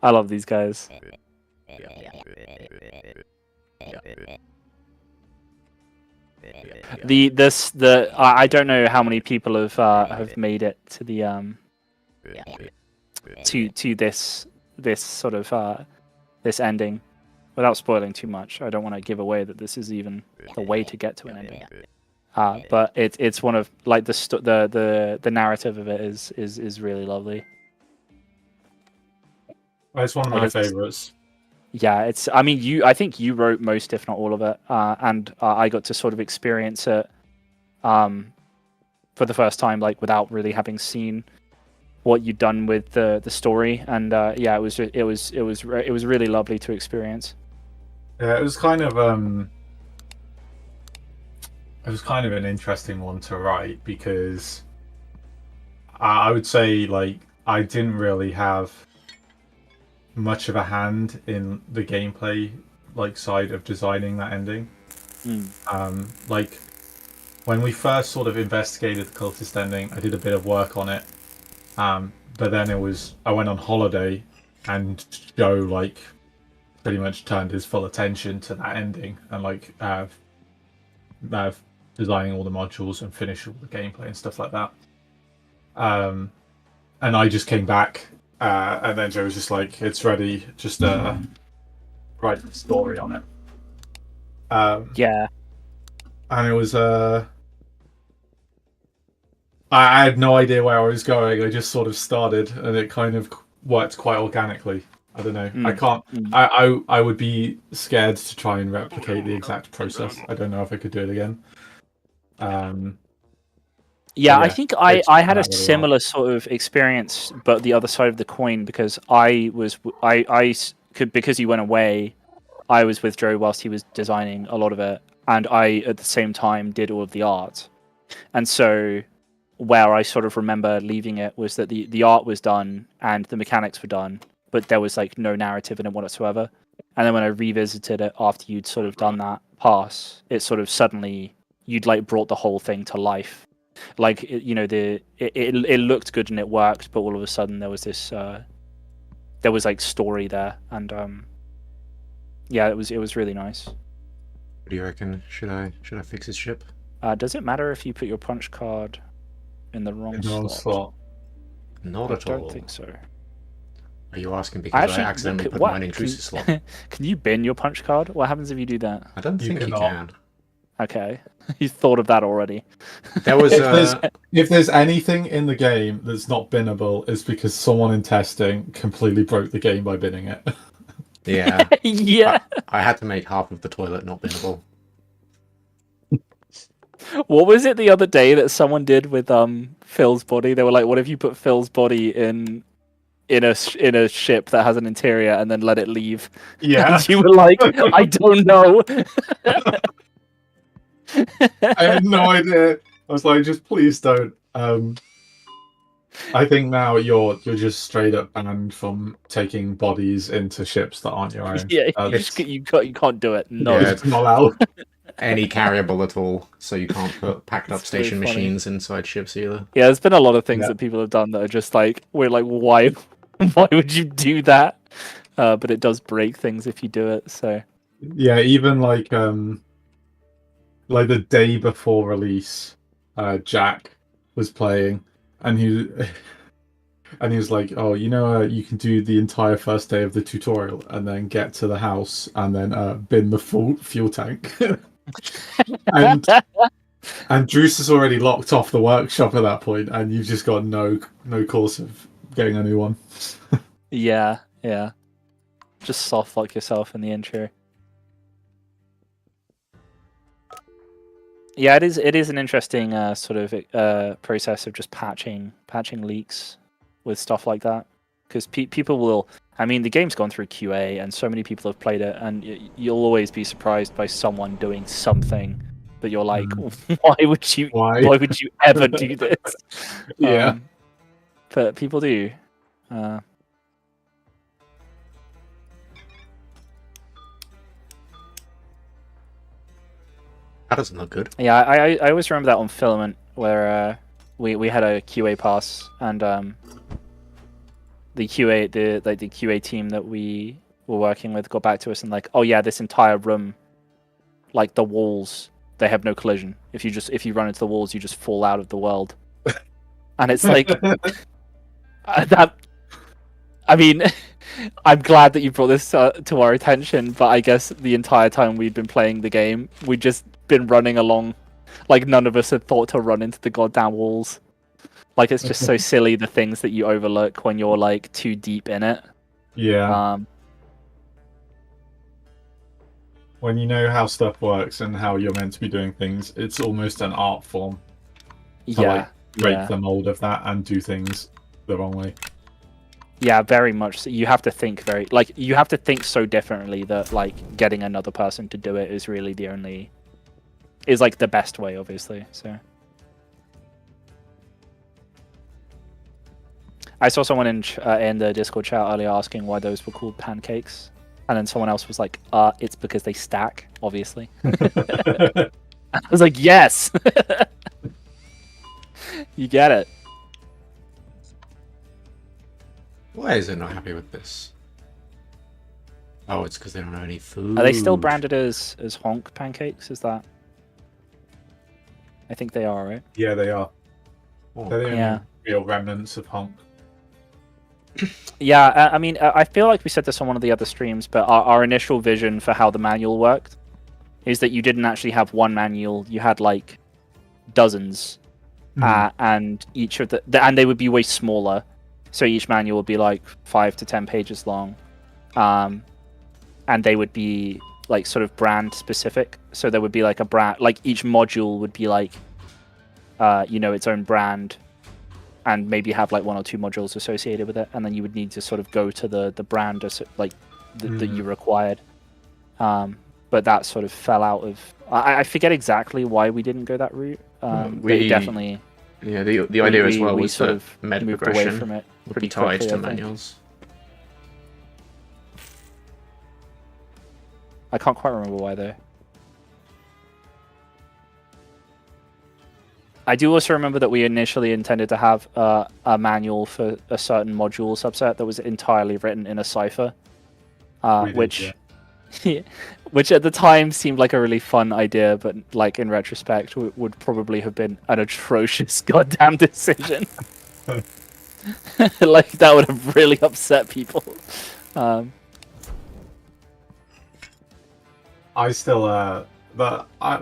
I love these guys. I don't know how many people have made it to the to this sort of this ending. Without spoiling too much, I don't want to give away that this is even the way to get to an ending. But it's one of like the narrative of it is really lovely. It's one of my favorites. Yeah, it's. I mean, I think you wrote most, if not all of it, and I got to sort of experience it, for the first time, like without really having seen what you'd done with the story, and yeah, it was really lovely to experience. Yeah, it was kind of an interesting one to write because I would say like I didn't really have much of a hand in the gameplay like side of designing that ending. Like when we first sort of investigated the cultist ending, I did a bit of work on it, but then I went on holiday and Joe like pretty much turned his full attention to that ending and like designing all the modules and finish all the gameplay and stuff like that. And I just came back, and then Joe was just like, "It's ready, just write the story on it." Yeah, and it was I had no idea where I was going. I just sort of started, and it kind of worked quite organically. I don't know. I can't. I would be scared to try and replicate the exact process. I don't know if I could do it again. Yeah, I think I had a similar sort of experience, but the other side of the coin because because he went away, I was with Joe whilst he was designing a lot of it, and I at the same time did all of the art. And so where I sort of remember leaving it was that the art was done and the mechanics were done, but there was like no narrative in it whatsoever. And then when I revisited it after you'd sort of done that pass, it sort of suddenly you'd like brought the whole thing to life. Like it looked good and it worked, but all of a sudden there was this there was like story there, and yeah, it was really nice. What do you reckon? Should I fix his ship? Does it matter if you put your punch card in the wrong slot? Not I at all. don't think so. Are you asking because I accidentally put mine in Truce's slot? Can you bin your punch card? What happens if you do that? I don't think you can. Okay, you thought of that already. There was if there's anything in the game that's not binnable, it's because someone in testing completely broke the game by binning it. Yeah. Yeah. I had to make half of the toilet not binnable. What was it the other day that someone did with Phil's body? They were like, "What if you put Phil's body in a ship that has an interior and then let it leave?" Yeah. And you were like, "I don't know." I had no idea. I was like, just please don't. I think now you're just straight up banned from taking bodies into ships that aren't your own. Yeah, you can't do it. No, Yeah, it's not allowed. Any carryable at all, so you can't put packed up It's station really funny. machines inside ships either. Yeah, there's been a lot of things Yeah. that people have done that are just like, we're like, why would you do that? But it does break things if you do it. So Yeah, even like the day before release, Jack was playing, and he was like, "Oh, you can do the entire first day of the tutorial, and then get to the house, and then bin the full fuel tank." and Druce has already locked off the workshop at that point, and you've just got no course of getting a new one. yeah, just soft lock yourself in the intro. Yeah, it is an interesting sort of process of just patching leaks with stuff like that, because people will. I mean, the game's gone through QA, and so many people have played it, and you'll always be surprised by someone doing something that you're like, why would you ever do this? Yeah. But people do. That doesn't look good. Yeah, I always remember that on Filament, where we had a QA pass, and the QA team that we were working with got back to us and like, oh yeah, this entire room, like the walls, they have no collision. If you run into the walls, you just fall out of the world. And it's like that. I mean, I'm glad that you brought this to our attention, but I guess the entire time we'd been playing the game, we'd just been running along, like none of us had thought to run into the goddamn walls. Like, it's just so silly, the things that you overlook when you're like too deep in it. Yeah. When you know how stuff works and how you're meant to be doing things, it's almost an art form to break the mold of that and do things the wrong way. Yeah, very much. So you have to think you have to think so differently that like getting another person to do it is really is like the best way, obviously. So I saw someone in the Discord chat earlier asking why those were called pancakes, and then someone else was like, it's because they stack, obviously." I was like, yes! You get it. Why is it not happy with this? Oh, it's because they don't have any food. Are they still branded as honk pancakes? Is that? I think they are, right? Yeah, they are. Oh, They're the only real remnants of honk. Yeah, I mean, I feel like we said this on one of the other streams, but our initial vision for how the manual worked is that you didn't actually have one manual; you had like dozens, and each of and they would be way smaller. So each manual would be like 5 to 10 pages long, and they would be like sort of brand specific. So there would be like a brand, like each module would be like, its own brand, and maybe have like 1 or 2 modules associated with it, and then you would need to sort of go to the brand that you required. but that sort of fell out of. I forget exactly why we didn't go that route. But it definitely. Yeah, the idea as well we was sort that of meta moved away progression from it would pretty be tied quickly, to I think. manuals. I can't quite remember why though. I do also remember that we initially intended to have a manual for a certain module subset that was entirely written in a cipher, which at the time seemed like a really fun idea, but like in retrospect would probably have been an atrocious goddamn decision. Like that would have really upset people. I still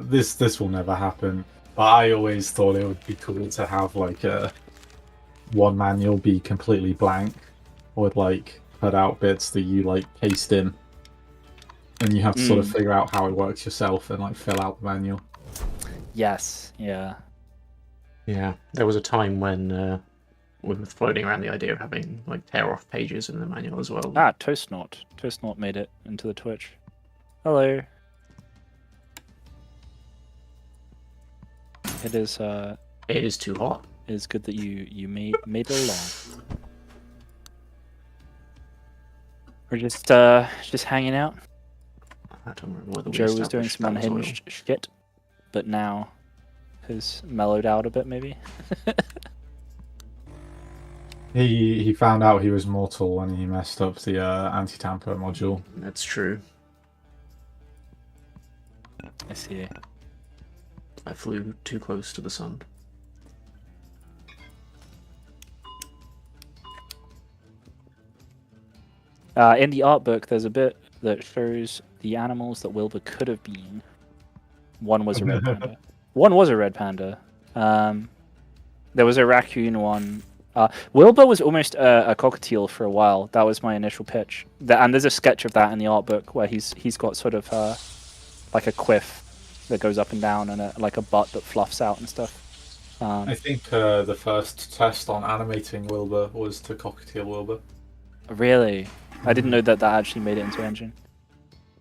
this will never happen. But I always thought it would be cool to have like one manual be completely blank, with like cut out bits that you like paste in, and you have to sort of figure out how it works yourself and like fill out the manual. Yes. Yeah. Yeah, there was a time when we were floating around the idea of having like tear off pages in the manual as well. Toastnort made it into the Twitch. Hello. It is too hot. It is good that you made it along. We're just hanging out. I don't remember whether Joe was doing some unhinged shit, but now has mellowed out a bit maybe. He found out he was mortal when he messed up the anti-tamper module. That's true. I see. I flew too close to the sun. In the art book, there's a bit that shows the animals that Wilbur could have been. One was a red panda. One was a red panda. There was a raccoon one. Wilbur was almost a cockatiel for a while. That was my initial pitch. And there's a sketch of that in the art book where he's got sort of like a quiff that goes up and down and like a butt that fluffs out and stuff. I think the first test on animating Wilbur was to cockatiel Wilbur. Really? I didn't know that actually made it into engine.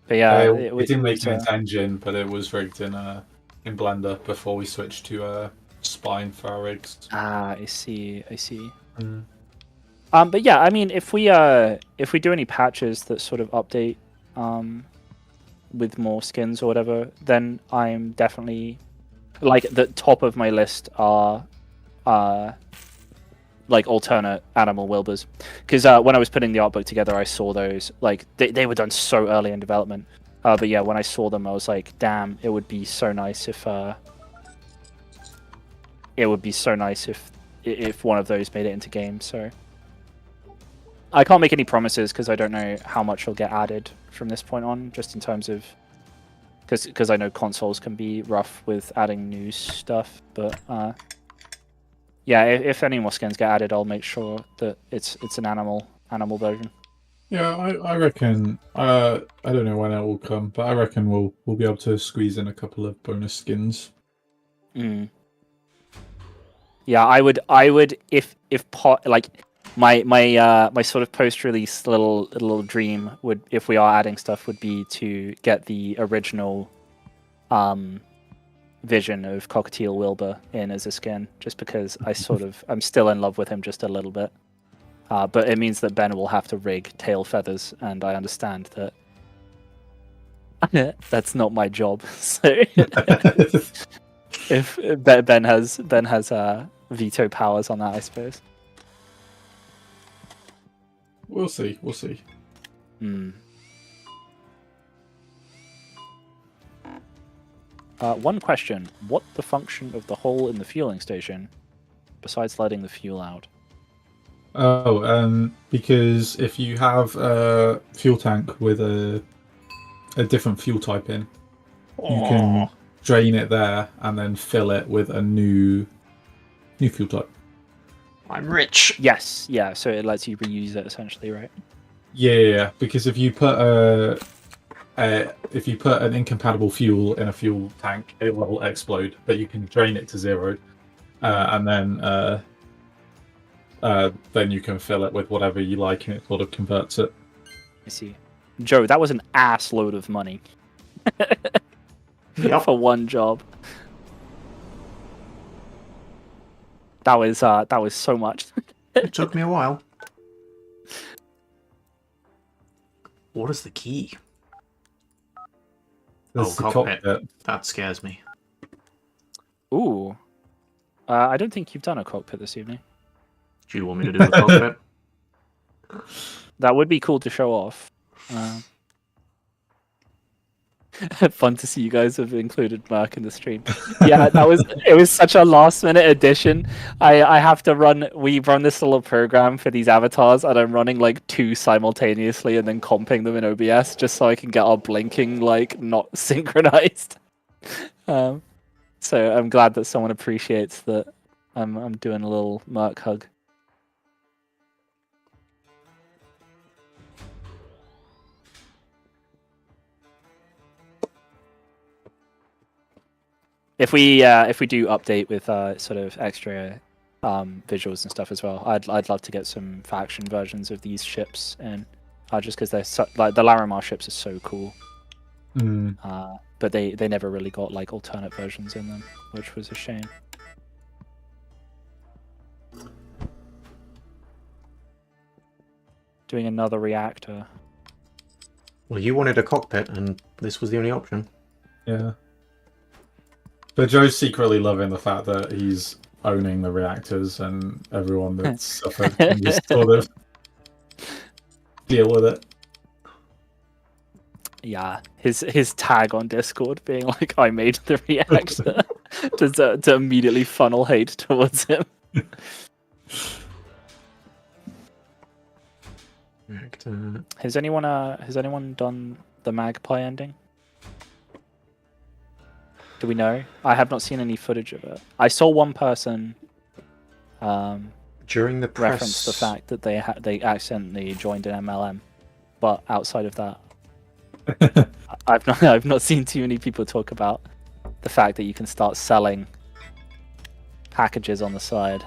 But yeah, it didn't make it into engine, but it was rigged in Blender before we switched to Spine for our rigs. Ah, I see. But yeah, I mean, if we do any patches that sort of update with more skins or whatever, then I'm definitely like the top of my list are like alternate animal Wilburs, because when I was putting the art book together, I saw those like they were done so early in development. But yeah, when I saw them, I was like, damn, it would be so nice if one of those made it into game. So I can't make any promises because I don't know how much will get added from this point on, just in terms of because I know consoles can be rough with adding new stuff. But yeah, if any more skins get added, I'll make sure that it's an animal version. Yeah, I reckon. I don't know when it will come, but I reckon we'll be able to squeeze in a couple of bonus skins. Yeah, I would if like my sort of post-release little dream would, if we are adding stuff, would be to get the original vision of Cockatiel Wilbur in as a skin, just because I'm still in love with him just a little bit. But it means that Ben will have to rig tail feathers, and I understand that that's not my job. So if Ben has veto powers on that, I suppose. We'll see. One question: what the function of the hole in the fueling station, besides letting the fuel out? Because if you have a fuel tank with a different fuel type in, you can drain it there and then fill it with a new fuel type. I'm rich. Yes, yeah. So it lets you reuse it essentially, right? Yeah. Because if you put an incompatible fuel in a fuel tank, it will explode. But you can drain it to 0, and then you can fill it with whatever you like, and it sort of converts it. I see. Joe, that was an ass load of money Yep. for one job. That was so much. It took me a while. What is the key? This is the cockpit. cockpit. That scares me. Ooh. I don't think you've done a cockpit this evening. Do you want me to do the cockpit? That would be cool to show off. Fun to see you guys have included Mark in the stream. Yeah, it was such a last minute addition. I have to we run this little program for these avatars, and I'm running like 2 simultaneously and then comping them in OBS just so I can get our blinking like not synchronized. So I'm glad that someone appreciates that I'm doing a little Merc hug. If we do update with sort of extra visuals and stuff as well, I'd love to get some faction versions of these ships in, just because they're like the Larimar ships are so cool. But they never really got like alternate versions in them, which was a shame. Doing another reactor. Well, you wanted a cockpit, and this was the only option. Yeah. But Joe's secretly loving the fact that he's owning the reactors, and everyone that's suffered can just sort of deal with it. Yeah, his tag on Discord being like, "I made the reactor," to immediately funnel hate towards him. Reactor. Has anyone done the Magpie ending? Do we know? I have not seen any footage of it. I saw one person During the press... reference the fact that they accidentally joined an MLM, but outside of that, I've not seen too many people talk about the fact that you can start selling packages on the side.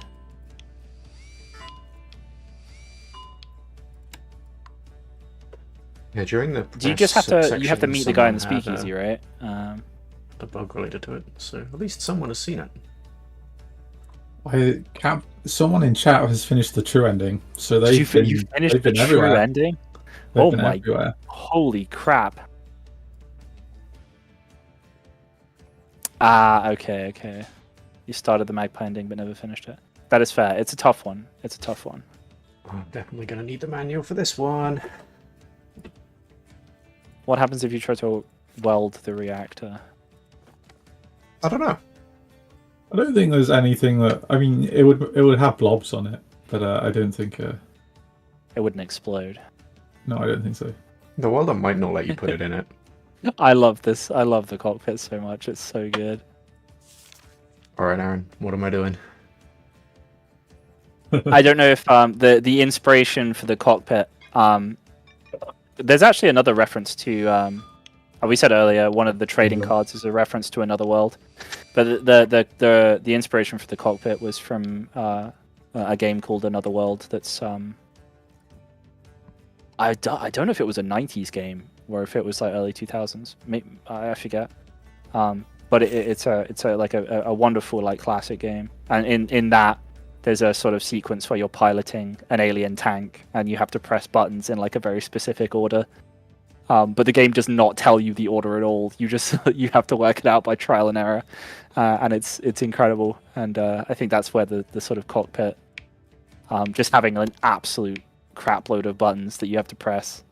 Yeah, during the Do you just have to section, meet the guy in the someone had speakeasy, right? a bug related to it, so at least someone has seen it. Someone in chat has finished the true ending, so you finished the true ending? They've Oh been my! everywhere. Holy crap! Ah, okay. You started the Magpie ending but never finished it. That is fair. It's a tough one. I'm definitely gonna need the manual for this one. What happens if you try to weld the reactor? I don't know. I don't think there's anything that. I mean, it would have blobs on it, but I don't think. It wouldn't explode. No, I don't think so. The welder might not let you put it in it. I love this. I love the cockpit so much. It's so good. Alright, Aaron, what am I doing? I don't know if the inspiration for the cockpit. There's actually another reference to. We said earlier one of the trading cards is a reference to another world, but the inspiration for the cockpit was from a game called Another World. That's I don't know if it was a 90s game or if it was like early 2000s. I forget. But it's a wonderful like classic game, and in that there's a sort of sequence where you're piloting an alien tank and you have to press buttons in like a very specific order. But the game does not tell you the order at all. You just you have to work it out by trial and error, and it's incredible. And I think that's where the sort of cockpit, just having an absolute crap load of buttons that you have to press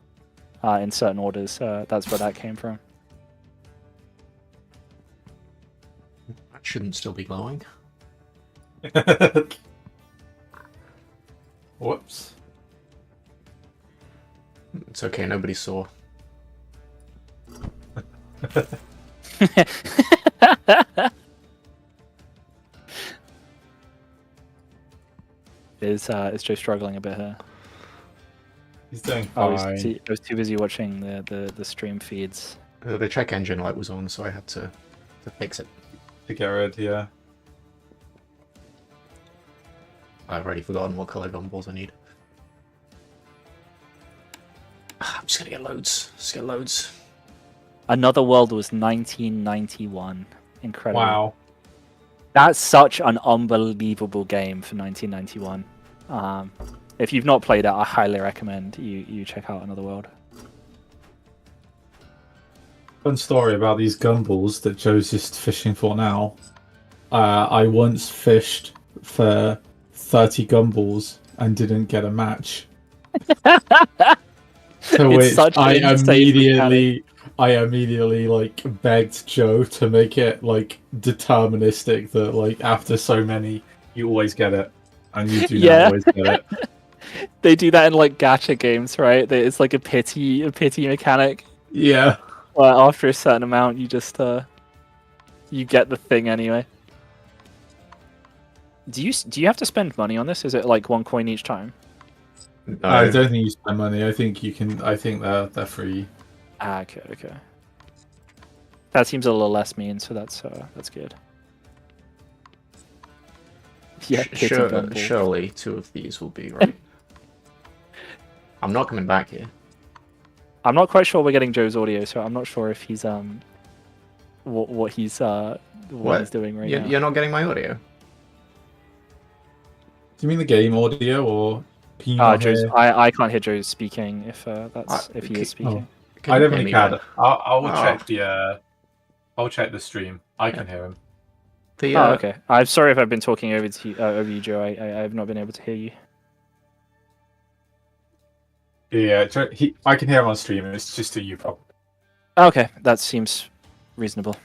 in certain orders. That's where that came from. That shouldn't still be glowing. Whoops. It's okay, nobody saw. Is Joe struggling a bit here? He's doing fine. I was too busy watching the stream feeds. The check engine light was on, so I had to fix it. To get rid, yeah. I've already forgotten what color gumballs I need. I'm just gonna get loads. Just get loads. Another World was 1991. Incredible. Wow. That's such an unbelievable game for 1991. If you've not played it, I highly recommend you check out Another World. Fun story about these gumballs that Joe's just fishing for now. I once fished for 30 gumballs and didn't get a match. To which I immediately like begged Joe to make it like deterministic that like after so many you always get it, and you do not always get it. They do that in like gacha games, right? It's like a pity mechanic. Yeah. Well, after a certain amount, you just you get the thing anyway. Do you have to spend money on this? Is it like 1 coin each time? No. I don't think you spend money. I think you can. I think they're free. Ah, okay. That seems a little less mean, so that's good. Yeah, surely 2 of these will be right. I'm not coming back here. I'm not quite sure we're getting Joe's audio, so I'm not sure if he's what he's doing right now. You're not getting my audio. Do you mean the game audio, or can you not Joe's, hear? I can't hear Joe speaking if he is speaking. I don't really care. I'll check I'll check the stream. I can hear him. Okay. I'm sorry if I've been talking over you, Joe. I have not been able to hear you. Yeah, I can hear him on stream. It's just a you problem. Okay, that seems reasonable.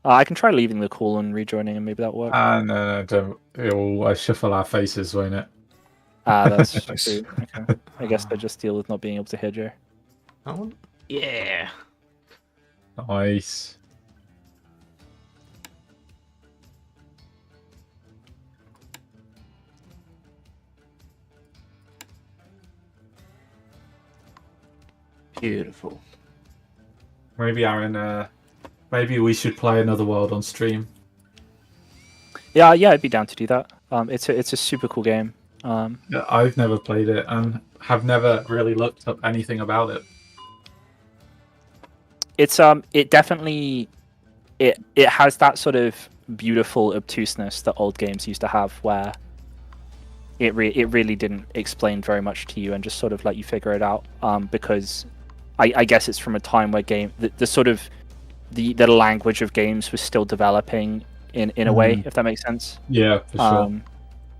I can try leaving the call and rejoining, and maybe that'll work. No, don't. It'll shuffle our faces, won't it? That's true. Okay. I guess they just deal with not being able to hear Joe. That one? Yeah. Nice. Beautiful. Maybe Aaron. Maybe we should play Another World on stream. Yeah, I'd be down to do that. It's a super cool game. Yeah, I've never played it and have never really looked up anything about it. It's it definitely it has that sort of beautiful obtuseness that old games used to have, where it really didn't explain very much to you and just sort of let you figure it out. Because I guess it's from a time where the sort of the language of games was still developing in a way, if that makes sense. Yeah, for sure.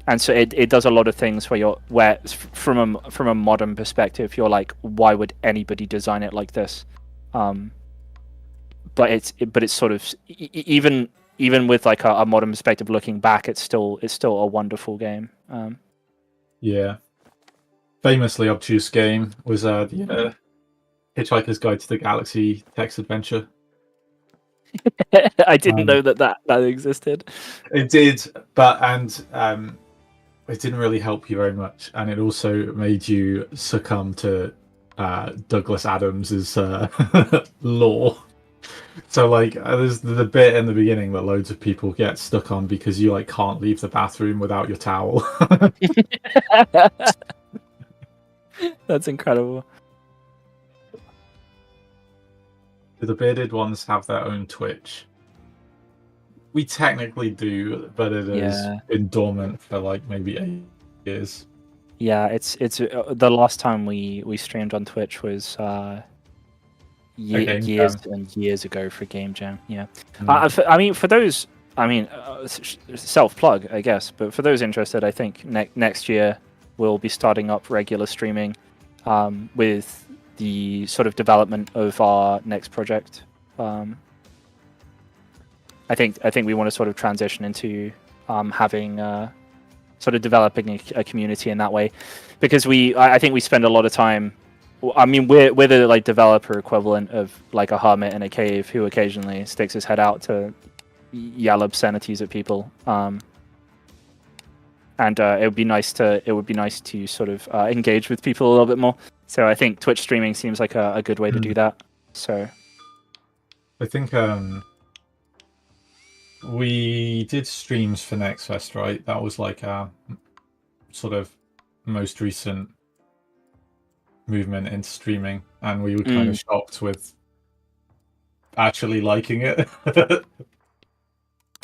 And so it does a lot of things where from a modern perspective, you're like, why would anybody design it like this? But it's sort of even with like a modern perspective looking back, it's still a wonderful game. Yeah. Famously obtuse game was the Hitchhiker's Guide to the Galaxy text adventure. I didn't know that existed. It did, but it didn't really help you very much, and it also made you succumb to Douglas Adams's lore. So like, there's the bit in the beginning that loads of people get stuck on because you like can't leave the bathroom without your towel. That's incredible. Do the bearded ones have their own Twitch? We technically do, but it has been dormant for like maybe 8 years. Yeah, it's the last time we streamed on Twitch was years and years ago for Game Jam. Yeah, I mean for those, self plug, I guess, but for those interested, I think next year we'll be starting up regular streaming with the sort of development of our next project. I think we want to sort of transition into having sort of developing a community in that way, because I think we spend a lot of time. I mean, we're the like developer equivalent of like a hermit in a cave who occasionally sticks his head out to yell obscenities at people. And it would be nice to sort of engage with people a little bit more. So I think Twitch streaming seems like a good way to do that. So I think we did streams for Next Fest, right? That was like our sort of most recent movement in streaming, and we were kind of shocked with actually liking it.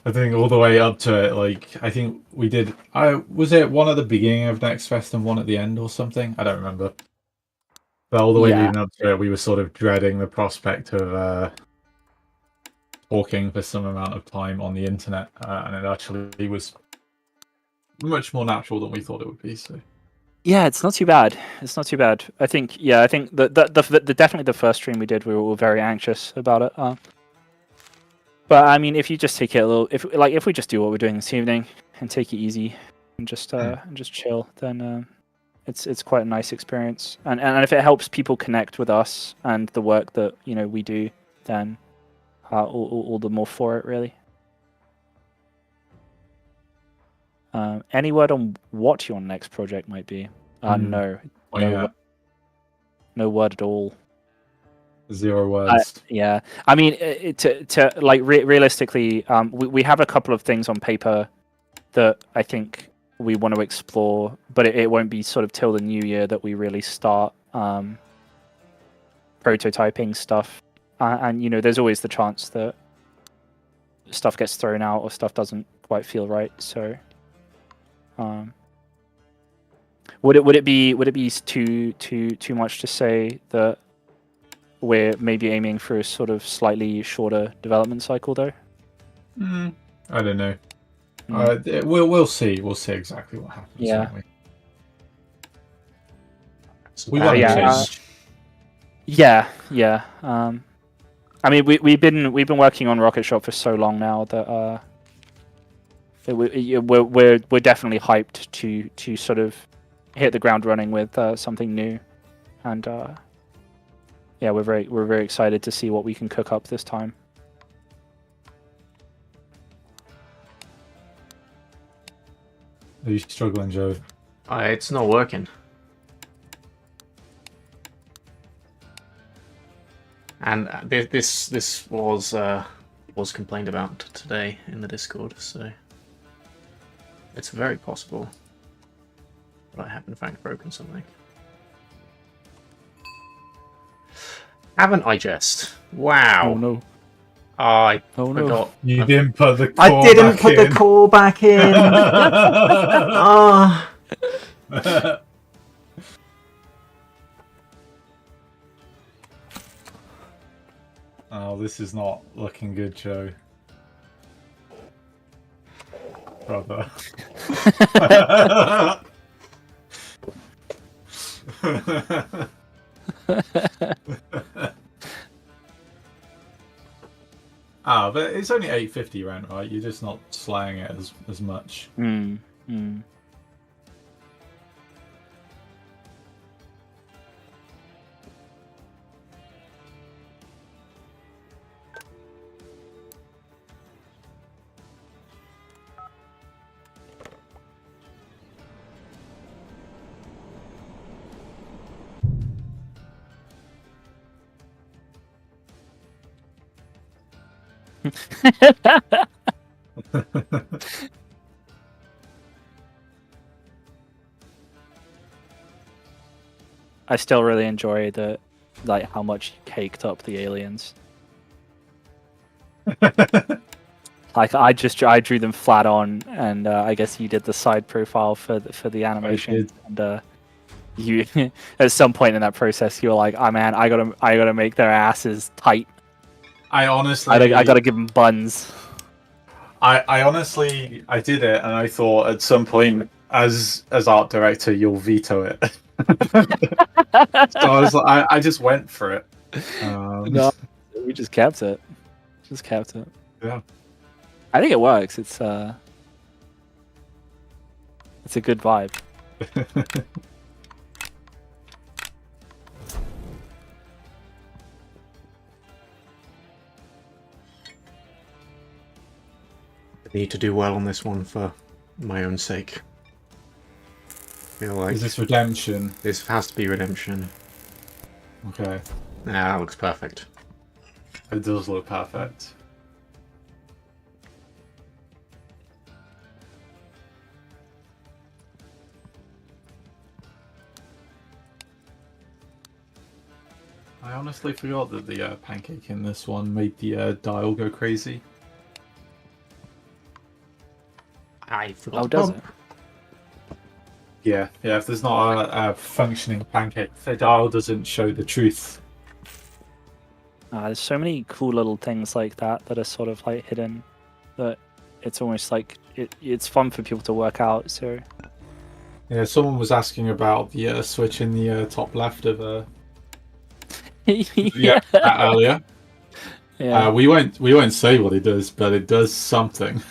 I think all the way up to it, like I think we did. Was it one at the beginning of Next Fest and one at the end or something? I don't remember. But all the way leading up to it, we were sort of dreading the prospect of talking for some amount of time on the internet, and it actually was much more natural than we thought it would be. So. Yeah, it's not too bad. It's not too bad. I think the definitely the first stream we did, we were all very anxious about it. But I mean, if you just take it a little, if we just do what we're doing this evening and take it easy and just chill, then it's quite a nice experience. And if it helps people connect with us and the work that we do, then all the more for it, really. Any word on what your next project might be? No, no word at all. 0 words. Yeah, I mean, realistically, we have a couple of things on paper that I think we want to explore, but it won't be sort of till the new year that we really start prototyping stuff. And there's always the chance that stuff gets thrown out or stuff doesn't quite feel right. So, would it be too much to say that we're maybe aiming for a sort of slightly shorter development cycle, though? I don't know. We'll see. We'll see exactly what happens. Yeah. We want to change. Yeah. I mean, we've been working on Rocket Shop for so long now that we're definitely hyped to sort of hit the ground running with something new, and yeah, we're very excited to see what we can cook up this time. Are you struggling, Joe? It's not working. And this was complained about today in the Discord, so it's very possible that I have in fact broken something. Haven't I just? Wow. Oh no. I Oh no. forgot. You didn't put the core I didn't back put in. the core back in. Ah. Oh, this is not looking good, Joe. Brother. But it's only 850 rent, right? You're just not slaying it as much. I still really enjoy how much you caked up the aliens. Like I drew them flat on, and I guess you did the side profile for the animation. And you at some point in that process, you were like, "Oh man, I gotta make their asses tight. I honestly, I gotta give them buns." I honestly, I did it, and I thought at some point, as art director, you'll veto it. So I was like, I just went for it. No, we just kept it. Just kept it. Yeah. I think it works. It's a good vibe. I need to do well on this one for my own sake. I feel like Is this redemption? this has to be redemption. Okay. Nah, that looks perfect. It does look perfect. honestly forgot that the pancake in this one made the dial go crazy. I forgot. Oh, to does pump. it? Yeah, if there's not a functioning pancake, the dial doesn't show the truth. There's so many cool little things like that that are sort of like hidden, that it's almost like it's fun for people to work out. So Yeah, someone was asking about the switch in the top left of yeah, earlier. yeah. We won't say what it does, but it does something.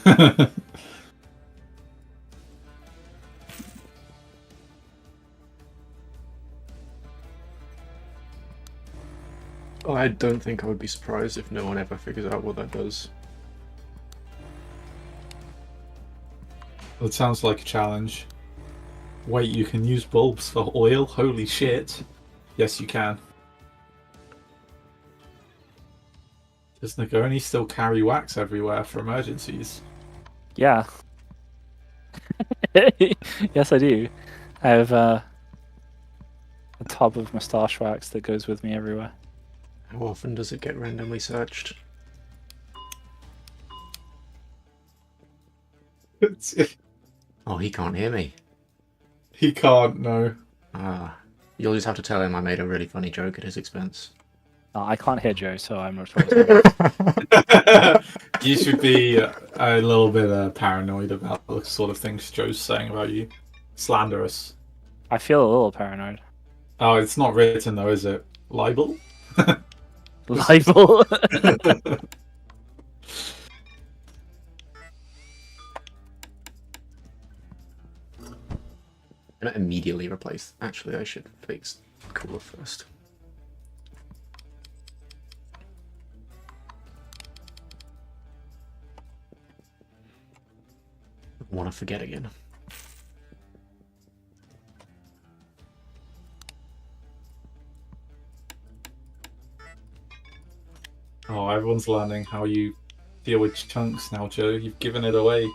I don't think I would be surprised if no one ever figures out what that does. It sounds like a challenge. Wait, you can use bulbs for oil? Holy shit. Yes, you can. Does Nagoni still carry wax everywhere for emergencies? Yeah. Yes, I do. I have a tub of moustache wax that goes with me everywhere. How often does it get randomly searched? Oh, he can't hear me. He can't, no. Ah, you'll just have to tell him I made a really funny joke at his expense. I can't hear Joe, so I'm not sure. You should be a little bit paranoid about the sort of things Joe's saying about you. Slanderous. I feel a little paranoid. Oh, it's not written though, is it? Libel? Libel. I'm gonna immediately replace. Actually, I should fix cooler first. I want to forget again. Oh, everyone's learning how you deal with chunks now, Joe. You've given it away.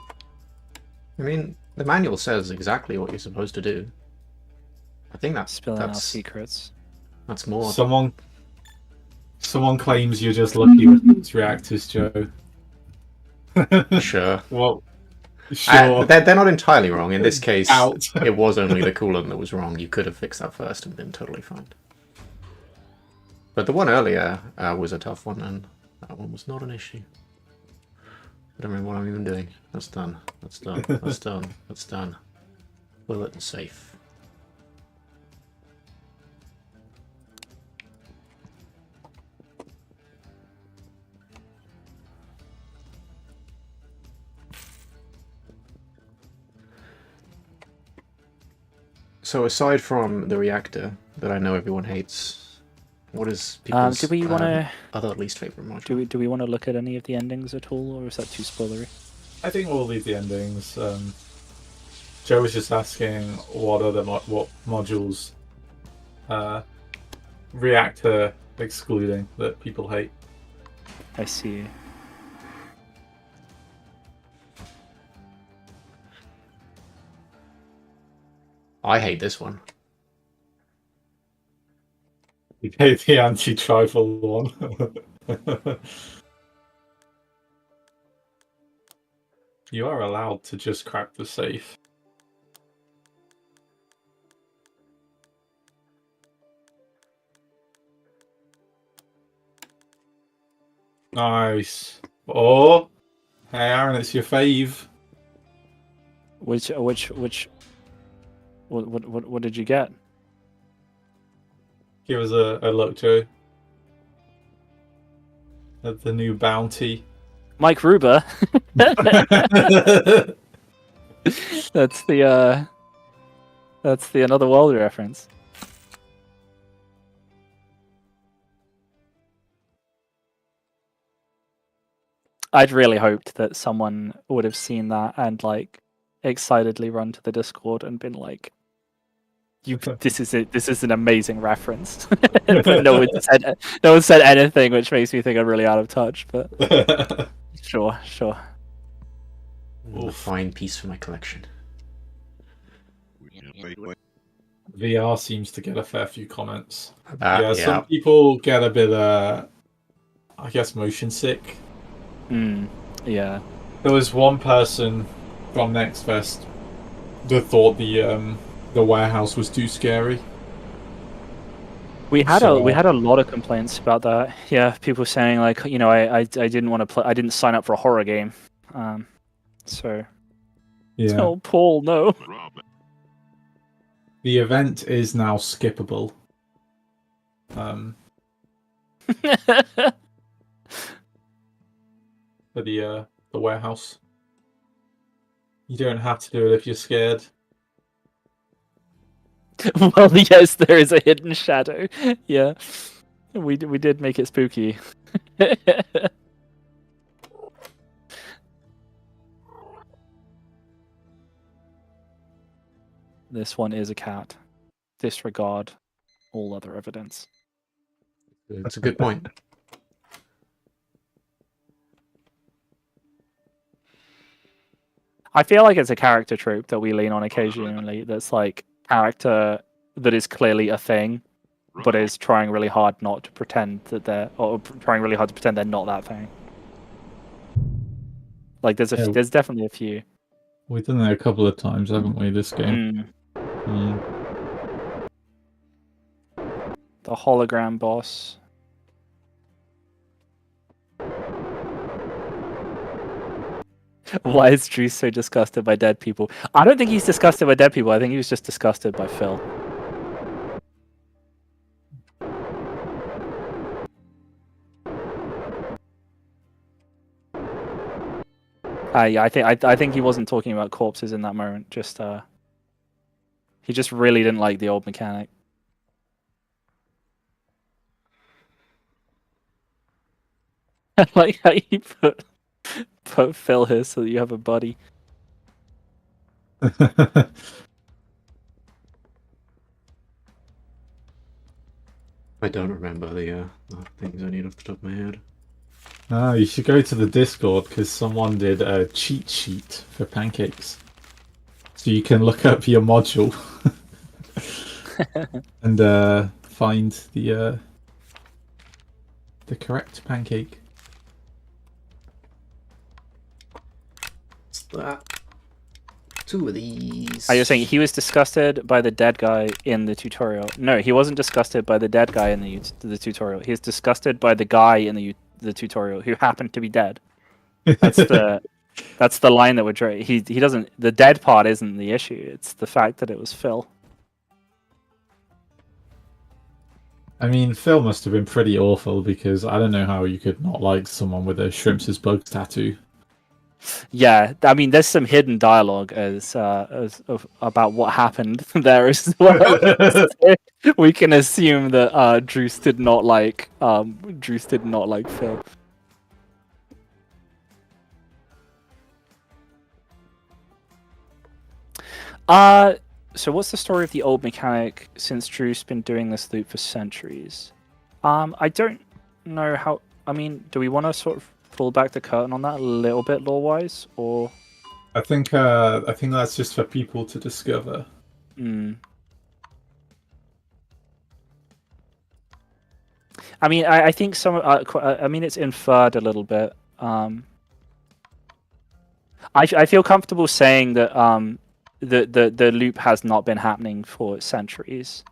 I mean, the manual says exactly what you're supposed to do. I think Spilling our that's secrets. that's more. Someone claims you're just lucky with these reactors, Joe. Sure. Well, sure. They're not entirely wrong. In this case, Out. it was only the coolant that was wrong. You could have fixed that first and been totally fine. But the one earlier was a tough one, and that one was not an issue. I don't remember what I'm even doing. That's done. That's done. That's done. That's done. Bullet and safe. So aside from the reactor that I know everyone hates, what is people's Do we want to other least favorite module? do we want to look at any of the endings at all, or is that too spoilery? I think we'll leave the endings. Joe was just asking what other what modules, reactor excluding, that people hate. I see. I hate this one. You hate the anti-tribal one. You are allowed to just crack the safe. Nice. Oh, hey Aaron, it's your fave. What did you get? Give us a look, Joe. At the new bounty. Mike Ruber. That's the Another World reference. I'd really hoped that someone would have seen that and like excitedly run to the Discord and been like, this is an amazing reference." But no one said anything, which makes me think I'm really out of touch, but sure. A fine piece for my collection. VR seems to get a fair few comments. Yeah. Some people get a bit, I guess, motion sick. Yeah. There was one person from Next Fest that thought the warehouse was too scary. We had a lot of complaints about that. Yeah, people saying like, I didn't want to play. I didn't sign up for a horror game. So. Yeah. Oh, Paul, no. The event is now skippable. For the warehouse. You don't have to do it if you're scared. Well, yes, there is a hidden shadow. Yeah, we did make it spooky. This one is a cat. Disregard all other evidence. That's a good point. I feel like it's a character trope that we lean on occasionally. That's like character that is clearly a thing, but is trying really hard not to pretend that trying really hard to pretend they're not that thing. Like there's definitely a few. We've done that a couple of times, haven't we, this game? The hologram boss. Why is Drew so disgusted by dead people? I don't think he's disgusted by dead people. I think he was just disgusted by Phil. Yeah, I think he wasn't talking about corpses in that moment. Just he just really didn't like the old mechanic. I like how you put Phil here so that you have a buddy. I don't remember the things I need off the top of my head. You should go to the Discord because someone did a cheat sheet for pancakes. So you can look up your module and find the correct pancake. What's that? 2 of these. Are you saying he was disgusted by the dead guy in the tutorial? No, he wasn't disgusted by the dead guy in the tutorial. He was disgusted by the guy in the tutorial who happened to be dead. That's the line that would draw. He doesn't. The dead part isn't the issue. It's the fact that it was Phil. I mean, Phil must have been pretty awful because I don't know how you could not like someone with a shrimps as bugs tattoo. Yeah, I mean, there's some hidden dialogue about what happened there as well. We can assume that Druce did not like Phil. So what's the story of the old mechanic since Drew's been doing this loop for centuries? I don't know how. I mean, do we want to sort of pull back the curtain on that a little bit lore-wise, or? I think that's just for people to discover. I mean, I think some. I mean, it's inferred a little bit. I feel comfortable saying that the loop has not been happening for centuries,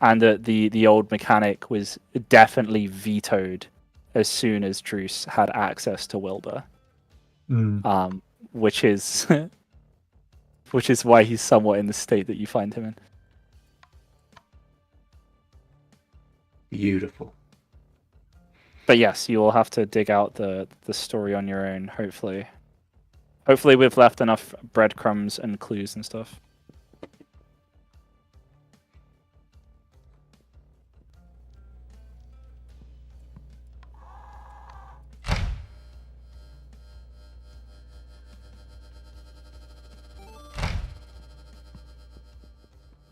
and that the old mechanic was definitely vetoed as soon as Druce had access to Wilbur, which is why he's somewhat in the state that you find him in. Beautiful. But yes, you will have to dig out the story on your own. Hopefully, we've left enough breadcrumbs and clues and stuff.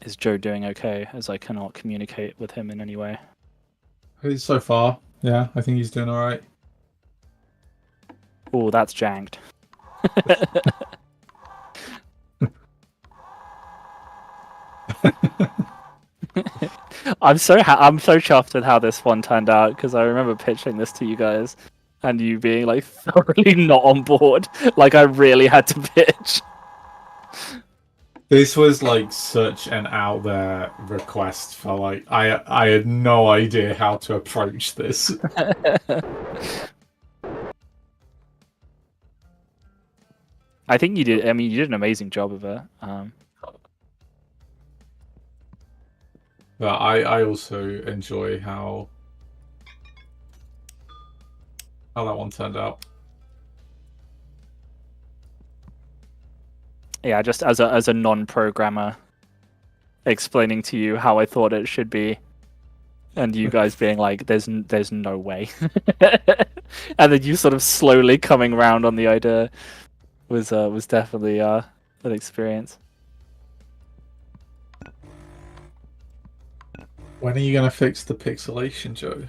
Is Joe doing okay, as I cannot communicate with him in any way? So far, yeah, I think he's doing alright. Oh, that's janked. I'm so chuffed with how this one turned out because I remember pitching this to you guys, and you being like thoroughly not on board. Like I really had to pitch. This was like such an out there request for like I had no idea how to approach this. I think you did. I mean, you did an amazing job of it. But I also enjoy how that one turned out. Yeah, just as a non-programmer, explaining to you how I thought it should be, and you guys being like, "There's no way," and then you sort of slowly coming around on the idea was definitely an experience. When are you gonna fix the pixelation, Joe?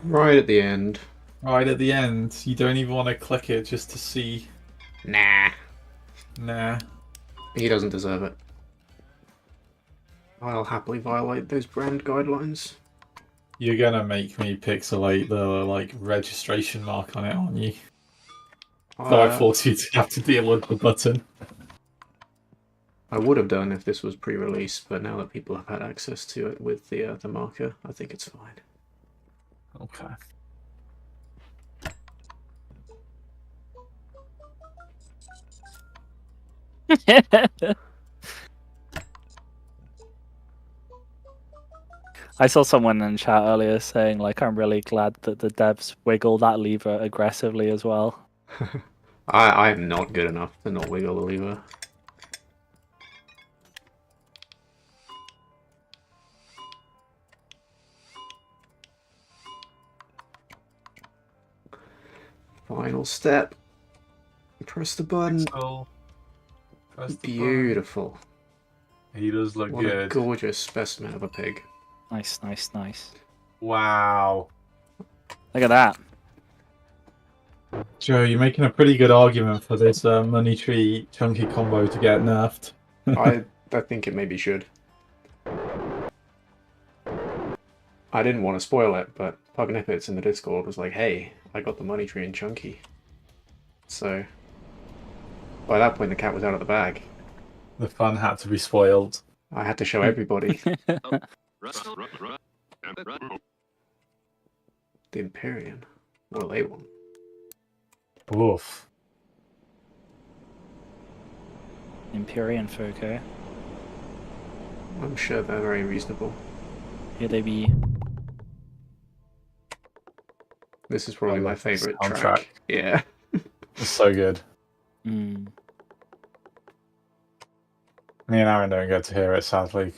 Right at the end. Right at the end. You don't even want to click it just to see. Nah. Nah. He doesn't deserve it. I'll happily violate those brand guidelines. You're gonna make me pixelate the like registration mark on it, aren't you? So I force you to have to deal with the button. I would have done if this was pre-release, but now that people have had access to it with the marker, I think it's fine. Okay. I saw someone in chat earlier saying like, "I'm really glad that the devs wiggle that lever aggressively as well." I'm not good enough to not wiggle the lever. Final step. Press the button. Press the Beautiful. button. He does look what good. A gorgeous specimen of a pig. Nice, nice, nice. Wow. Look at that. Joe, you're making a pretty good argument for this money tree chunky combo to get nerfed. I think it maybe should. I didn't want to spoil it, but Pugnippets in the Discord was like, "Hey, I got the money tree in chunky." So by that point, the cat was out of the bag. The fun had to be spoiled. I had to show everybody. The Empyrean. What do they want? Oof. Empyrean folk, eh? I'm sure they're very reasonable. Here they be. This is probably my favorite soundtrack. track. Yeah. It's so good. Mm. Me and Aaron don't get to hear it, sadly,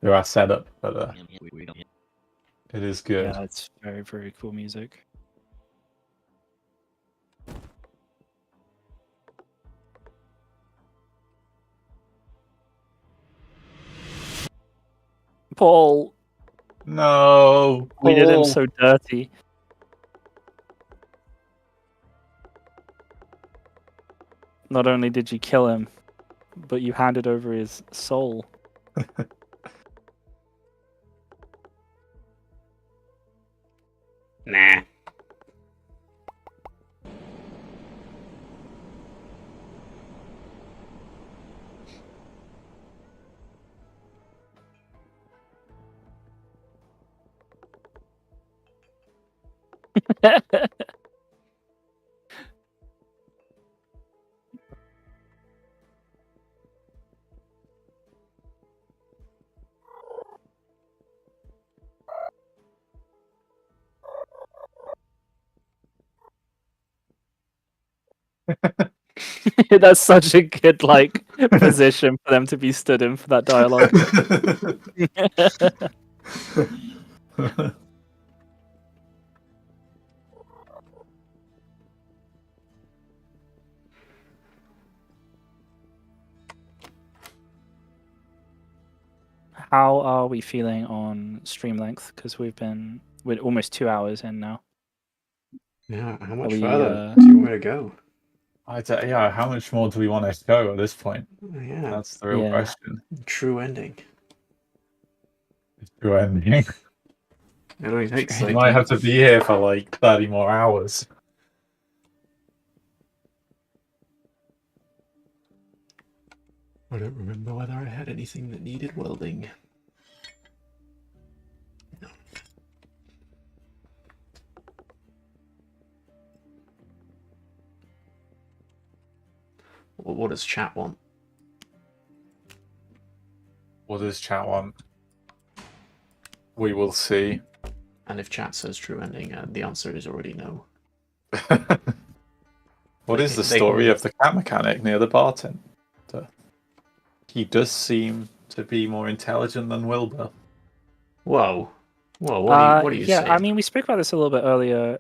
through our setup, but it is good. Yeah, it's very, very cool music. Paul, No, we did him Paul. so dirty. Not only did you kill him, but you handed over his soul. Nah. That's such a good like position for them to be stood in for that dialogue. How are we feeling on stream length? Because we're almost 2 hours in now. Yeah, how much we, further do you want me to go? Yeah, how much more do we want to go at this point? Yeah, That's the real question. true ending. True ending. It only takes You like might have to be here for like 30 more hours. I don't remember whether I had anything that needed welding. No. Well, what does chat want? What does chat want? We will see. And if chat says true ending, the answer is already no. What is the story of the cat mechanic near the bartender? He does seem to be more intelligent than Wilbur. Whoa. Whoa, what are you yeah, saying? I mean, we spoke about this a little bit earlier,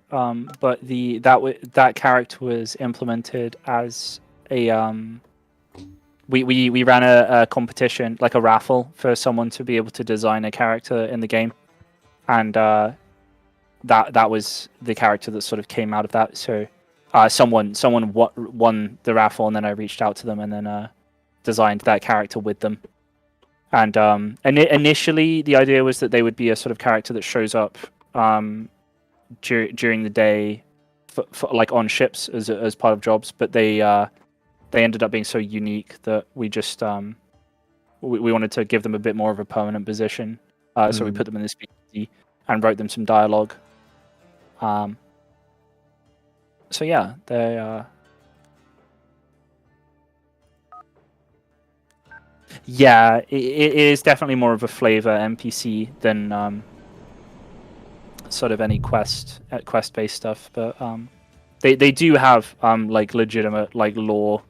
but that character was implemented as a we ran a competition, like a raffle, for someone to be able to design a character in the game, and that was the character that sort of came out of that. So someone won the raffle, and then I reached out to them and then designed that character with them. And initially, the idea was that they would be a sort of character that shows up during the day, for like on ships as part of jobs. But they ended up being so unique that we just we wanted to give them a bit more of a permanent position. So we put them in this speakeasy and wrote them some dialogue. So yeah, they. Yeah, it is definitely more of a flavor NPC than sort of any quest based stuff. But they do have like legitimate like lore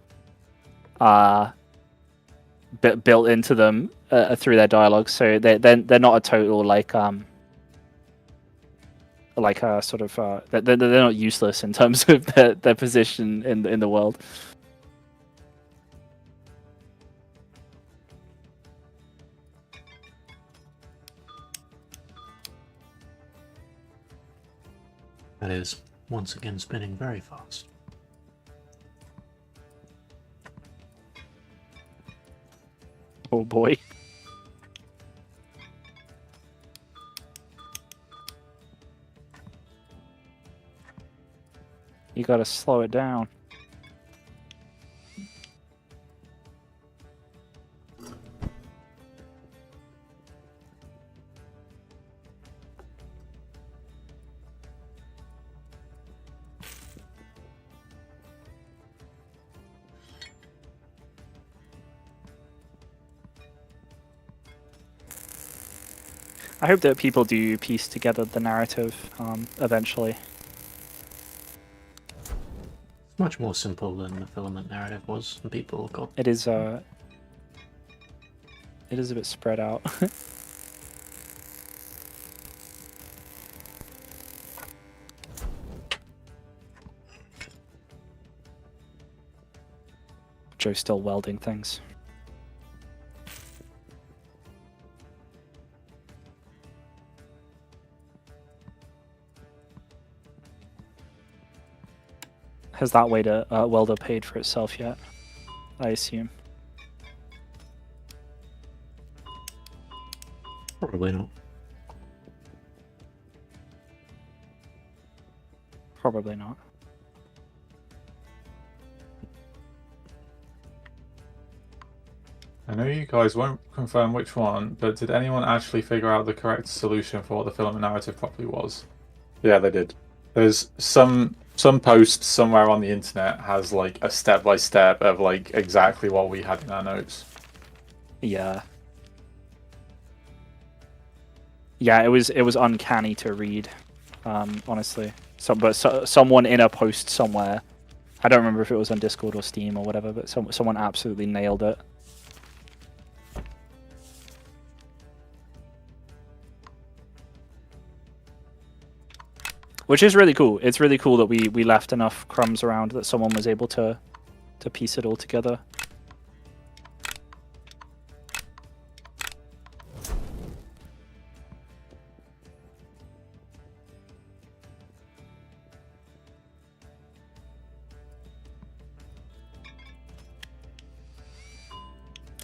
built into them through their dialogue. So they're not a total like a sort of they're not useless in terms of their position in the world. That is, once again, spinning very fast. Oh boy. You gotta slow it down. I hope that people do piece together the narrative eventually. It's much more simple than the filament narrative was, and people got... It is a bit spread out. Joe's still welding things. Has that way to welder paid for itself yet? I assume. Probably not. Probably not. I know you guys won't confirm which one, but did anyone actually figure out the correct solution for what the filament narrative properly was? Yeah, they did. There's some post somewhere on the internet has like a step-by-step of like exactly what we had in our notes. Yeah. Yeah, it was uncanny to read, honestly. Someone in a post somewhere, I don't remember if it was on Discord or Steam or whatever, but someone absolutely nailed it. Which is really cool. It's really cool that we left enough crumbs around that someone was able to piece it all together.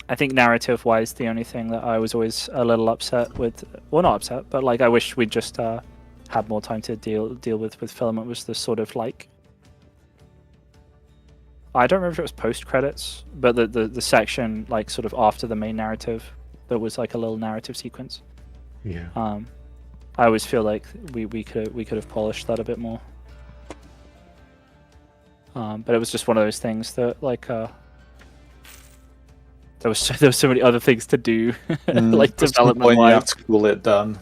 I think narrative-wise, the only thing that I was always a little upset with, well, not upset, but like I wish we'd just had more time to deal with Filament was the sort of like, I don't remember if it was post credits, but the section like sort of after the main narrative, there was like a little narrative sequence. Yeah. I always feel like we could have polished that a bit more. But it was just one of those things that like there was so many other things to do, like development When you have wise. to call it done.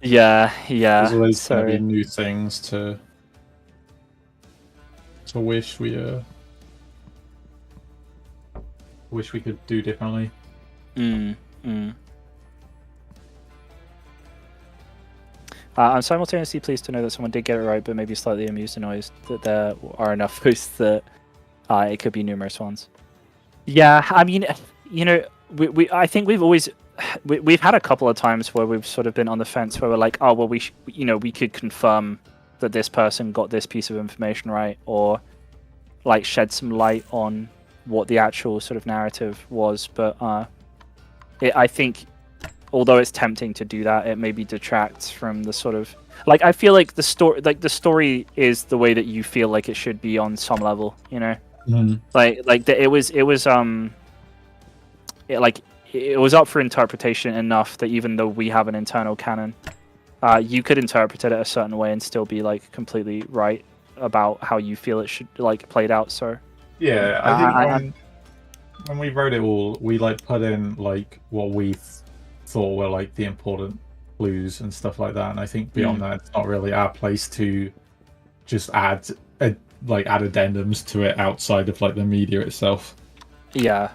Yeah. There's always So going to be new things to wish we could do differently. I'm simultaneously pleased to know that someone did get it right, but maybe slightly amused and annoyed that there are enough posts that it could be numerous ones. Yeah, I mean, you know, I think we've had a couple of times where we've sort of been on the fence where we're like, oh well, we could confirm that this person got this piece of information right, or like shed some light on what the actual sort of narrative was. But I think, although it's tempting to do that, it maybe detracts from the sort of like I feel like the story is the way that you feel like it should be on some level, you know. It was up for interpretation enough that even though we have an internal canon, you could interpret it a certain way and still be like completely right about how you feel it should like played out. So yeah, I think when we wrote it all, we like put in like what we thought were like the important clues and stuff like that, and I think beyond that, it's not really our place to just add addendums to it outside of like the media itself. Yeah.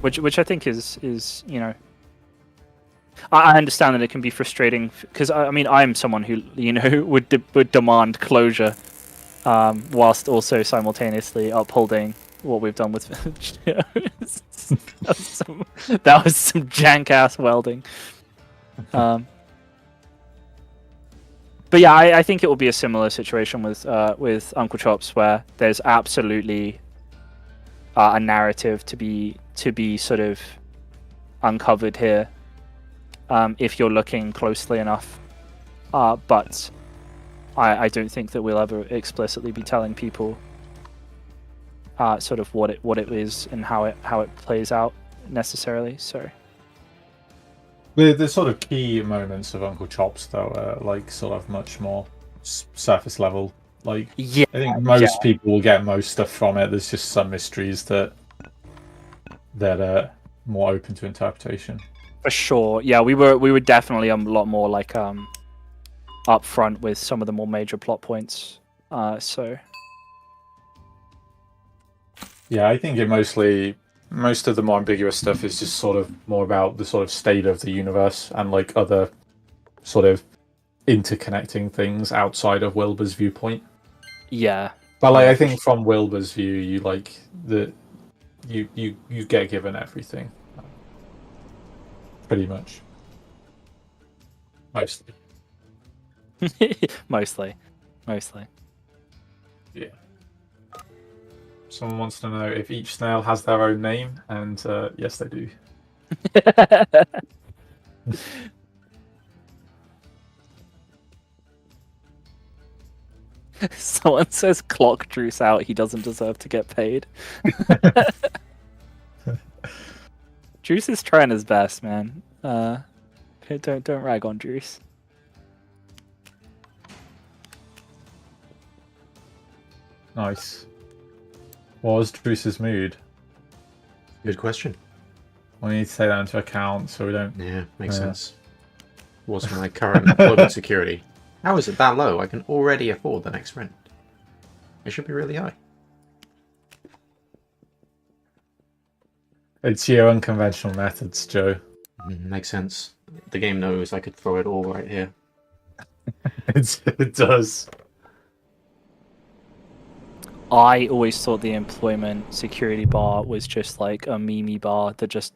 Which I think is you know, I understand that it can be frustrating because I mean I'm someone who would demand closure, whilst also simultaneously upholding what we've done with that was some jank ass welding. But yeah, I think it will be a similar situation with Uncle Chops, where there's absolutely a narrative to be sort of uncovered here, if you're looking closely enough. But I don't think that we'll ever explicitly be telling people sort of what it is and how it plays out necessarily. So. The sort of key moments of Uncle Chops, though, are like sort of much more surface level. Like, yeah, I think most people will get most stuff from it. There's just some mysteries that are more open to interpretation. For sure, yeah, we were definitely a lot more like upfront with some of the more major plot points. So. Yeah, I think most of the more ambiguous stuff is just sort of more about the sort of state of the universe and like other sort of interconnecting things outside of Wilbur's viewpoint. Yeah. But like I think from Wilbur's view, you like you get given everything. Pretty much. Mostly. Mostly. Yeah. Someone wants to know if each snail has their own name, and yes, they do. Someone says clock Druce out, he doesn't deserve to get paid. Druce is trying his best, man. Don't rag on Druce. Nice. What was Druce's mood? Good question. We need to take that into account so we don't... Yeah, makes sense. What's my current employment security? How is it that low? I can already afford the next rent. It should be really high. It's your unconventional methods, Joe. Makes sense. The game knows I could throw it all right here. It does. I always thought the employment security bar was just like a meme bar that just...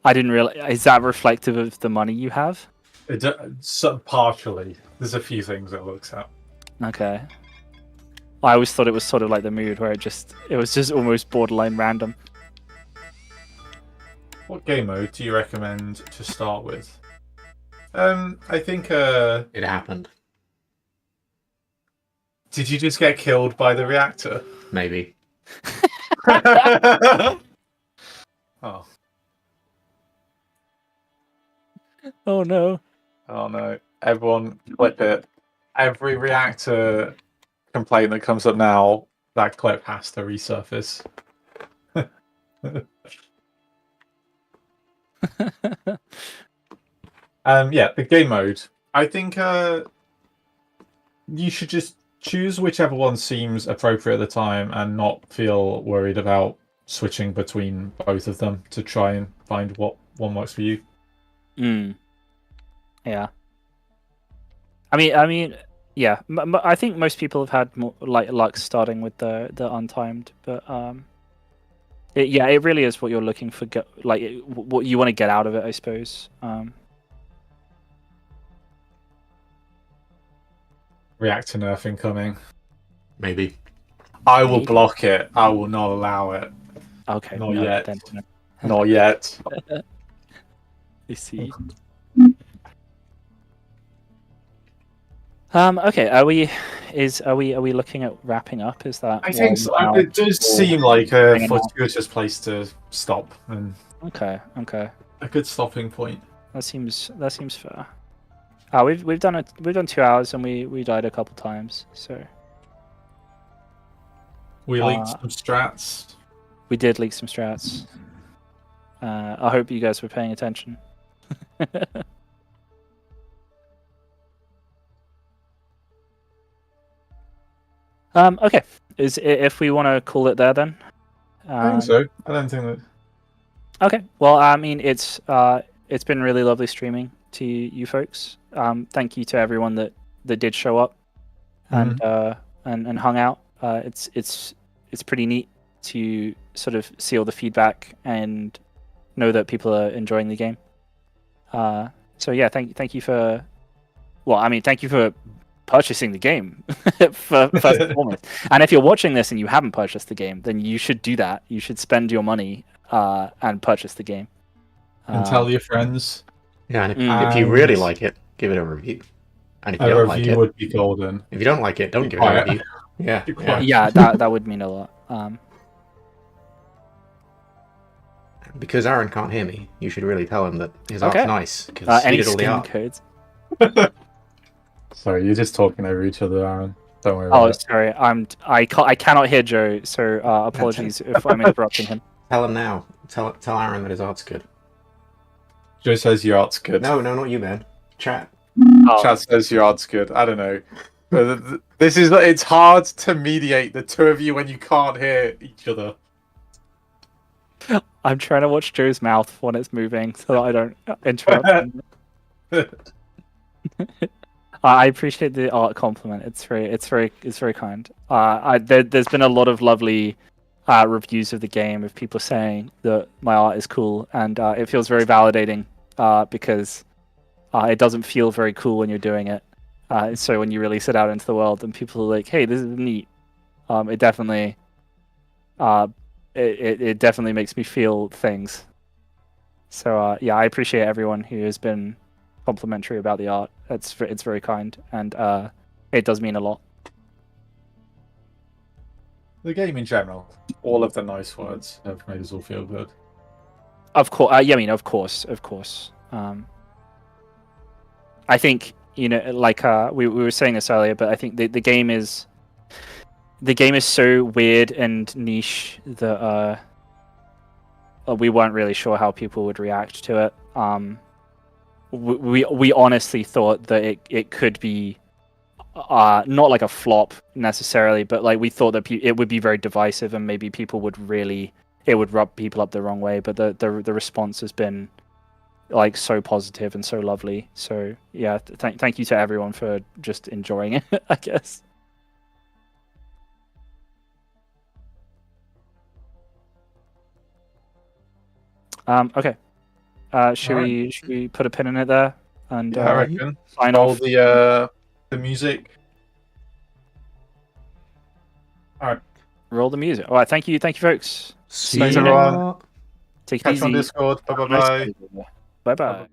I didn't realize... Is that reflective of the money you have? Partially. There's a few things it looks at. Okay. I always thought it was sort of like the mood where it was just almost borderline random. What game mode do you recommend to start with? I think. It happened. Did you just get killed by the reactor? Maybe. Oh. Oh no. Oh no. Everyone clip it. Every reactor complaint that comes up now, that clip has to resurface. Yeah, the game mode. I think you should just choose whichever one seems appropriate at the time and not feel worried about switching between both of them to try and find what one works for you. Yeah. I mean, yeah. I think most people have had more luck starting with the untimed, but it really is what you're looking for. What you want to get out of it, I suppose. Reactor nerf incoming. Maybe. I will block it. I will not allow it. Okay. Not no, yet. Then, no. Not yet. I see. Okay. Are we looking at wrapping up? Is that? I think so. It does seem like a fortuitous place to stop and Okay. a good stopping point. That seems fair. We've done 2 hours and we died a couple times, so We leaked some strats. we did leak some strats. I hope you guys were paying attention. Okay. If we want to call it there then? I think so. I don't think that. Okay. Well, I mean, it's been really lovely streaming to you folks. Thank you to everyone that did show up and hung out. It's pretty neat to sort of see all the feedback and know that people are enjoying the game. So yeah, thank you for. Well, I mean, thank you for purchasing the game first and foremost. And if you're watching this and you haven't purchased the game, then you should do that. You should spend your money and purchase the game. And tell your friends. Yeah, and if you really like it, give it a review. And if you don't like it, would be golden. If you don't like it, don't give it a review. Yeah, that would mean a lot. Because Aaron can't hear me, you should really tell him that his art's nice. Because he any did all the Steam art. codes? Sorry, you're just talking over each other, Aaron. Don't worry about it. Sorry. I cannot hear Joe, so apologies if I'm interrupting him. Tell him now. Tell Aaron that his art's good. Joe says your art's good. No, not you, man. Chat. Chat says your art's good. I don't know. It's hard to mediate the two of you when you can't hear each other. I'm trying to watch Joe's mouth when it's moving so that I don't interrupt him. I appreciate the art compliment. It's very kind. There's been a lot of lovely reviews of the game of people saying that my art is cool, and it feels very validating because it doesn't feel very cool when you're doing it. So when you release it out into the world and people are like, "Hey, this is neat," it definitely it definitely makes me feel things. So yeah, I appreciate everyone who has been complimentary about the art. It's very kind, and it does mean a lot. The game in general, all of the nice words have made us all feel good. Of course, yeah. I mean, of course. I think like we were saying this earlier, but I think the game is so weird and niche that we weren't really sure how people would react to it. We honestly thought that it could be not like a flop necessarily, but like we thought that it would be very divisive and maybe people would it would rub people up the wrong way. But the response has been like so positive and so lovely. So yeah, thank you to everyone for just enjoying it, I guess. Okay. Should we put a pin in it there and I reckon. sign off? The music. Alright. Roll the music. All right, thank you, folks. See Thanks, you. everyone. Take it Catch you on easy. Discord. Bye bye bye. Bye bye.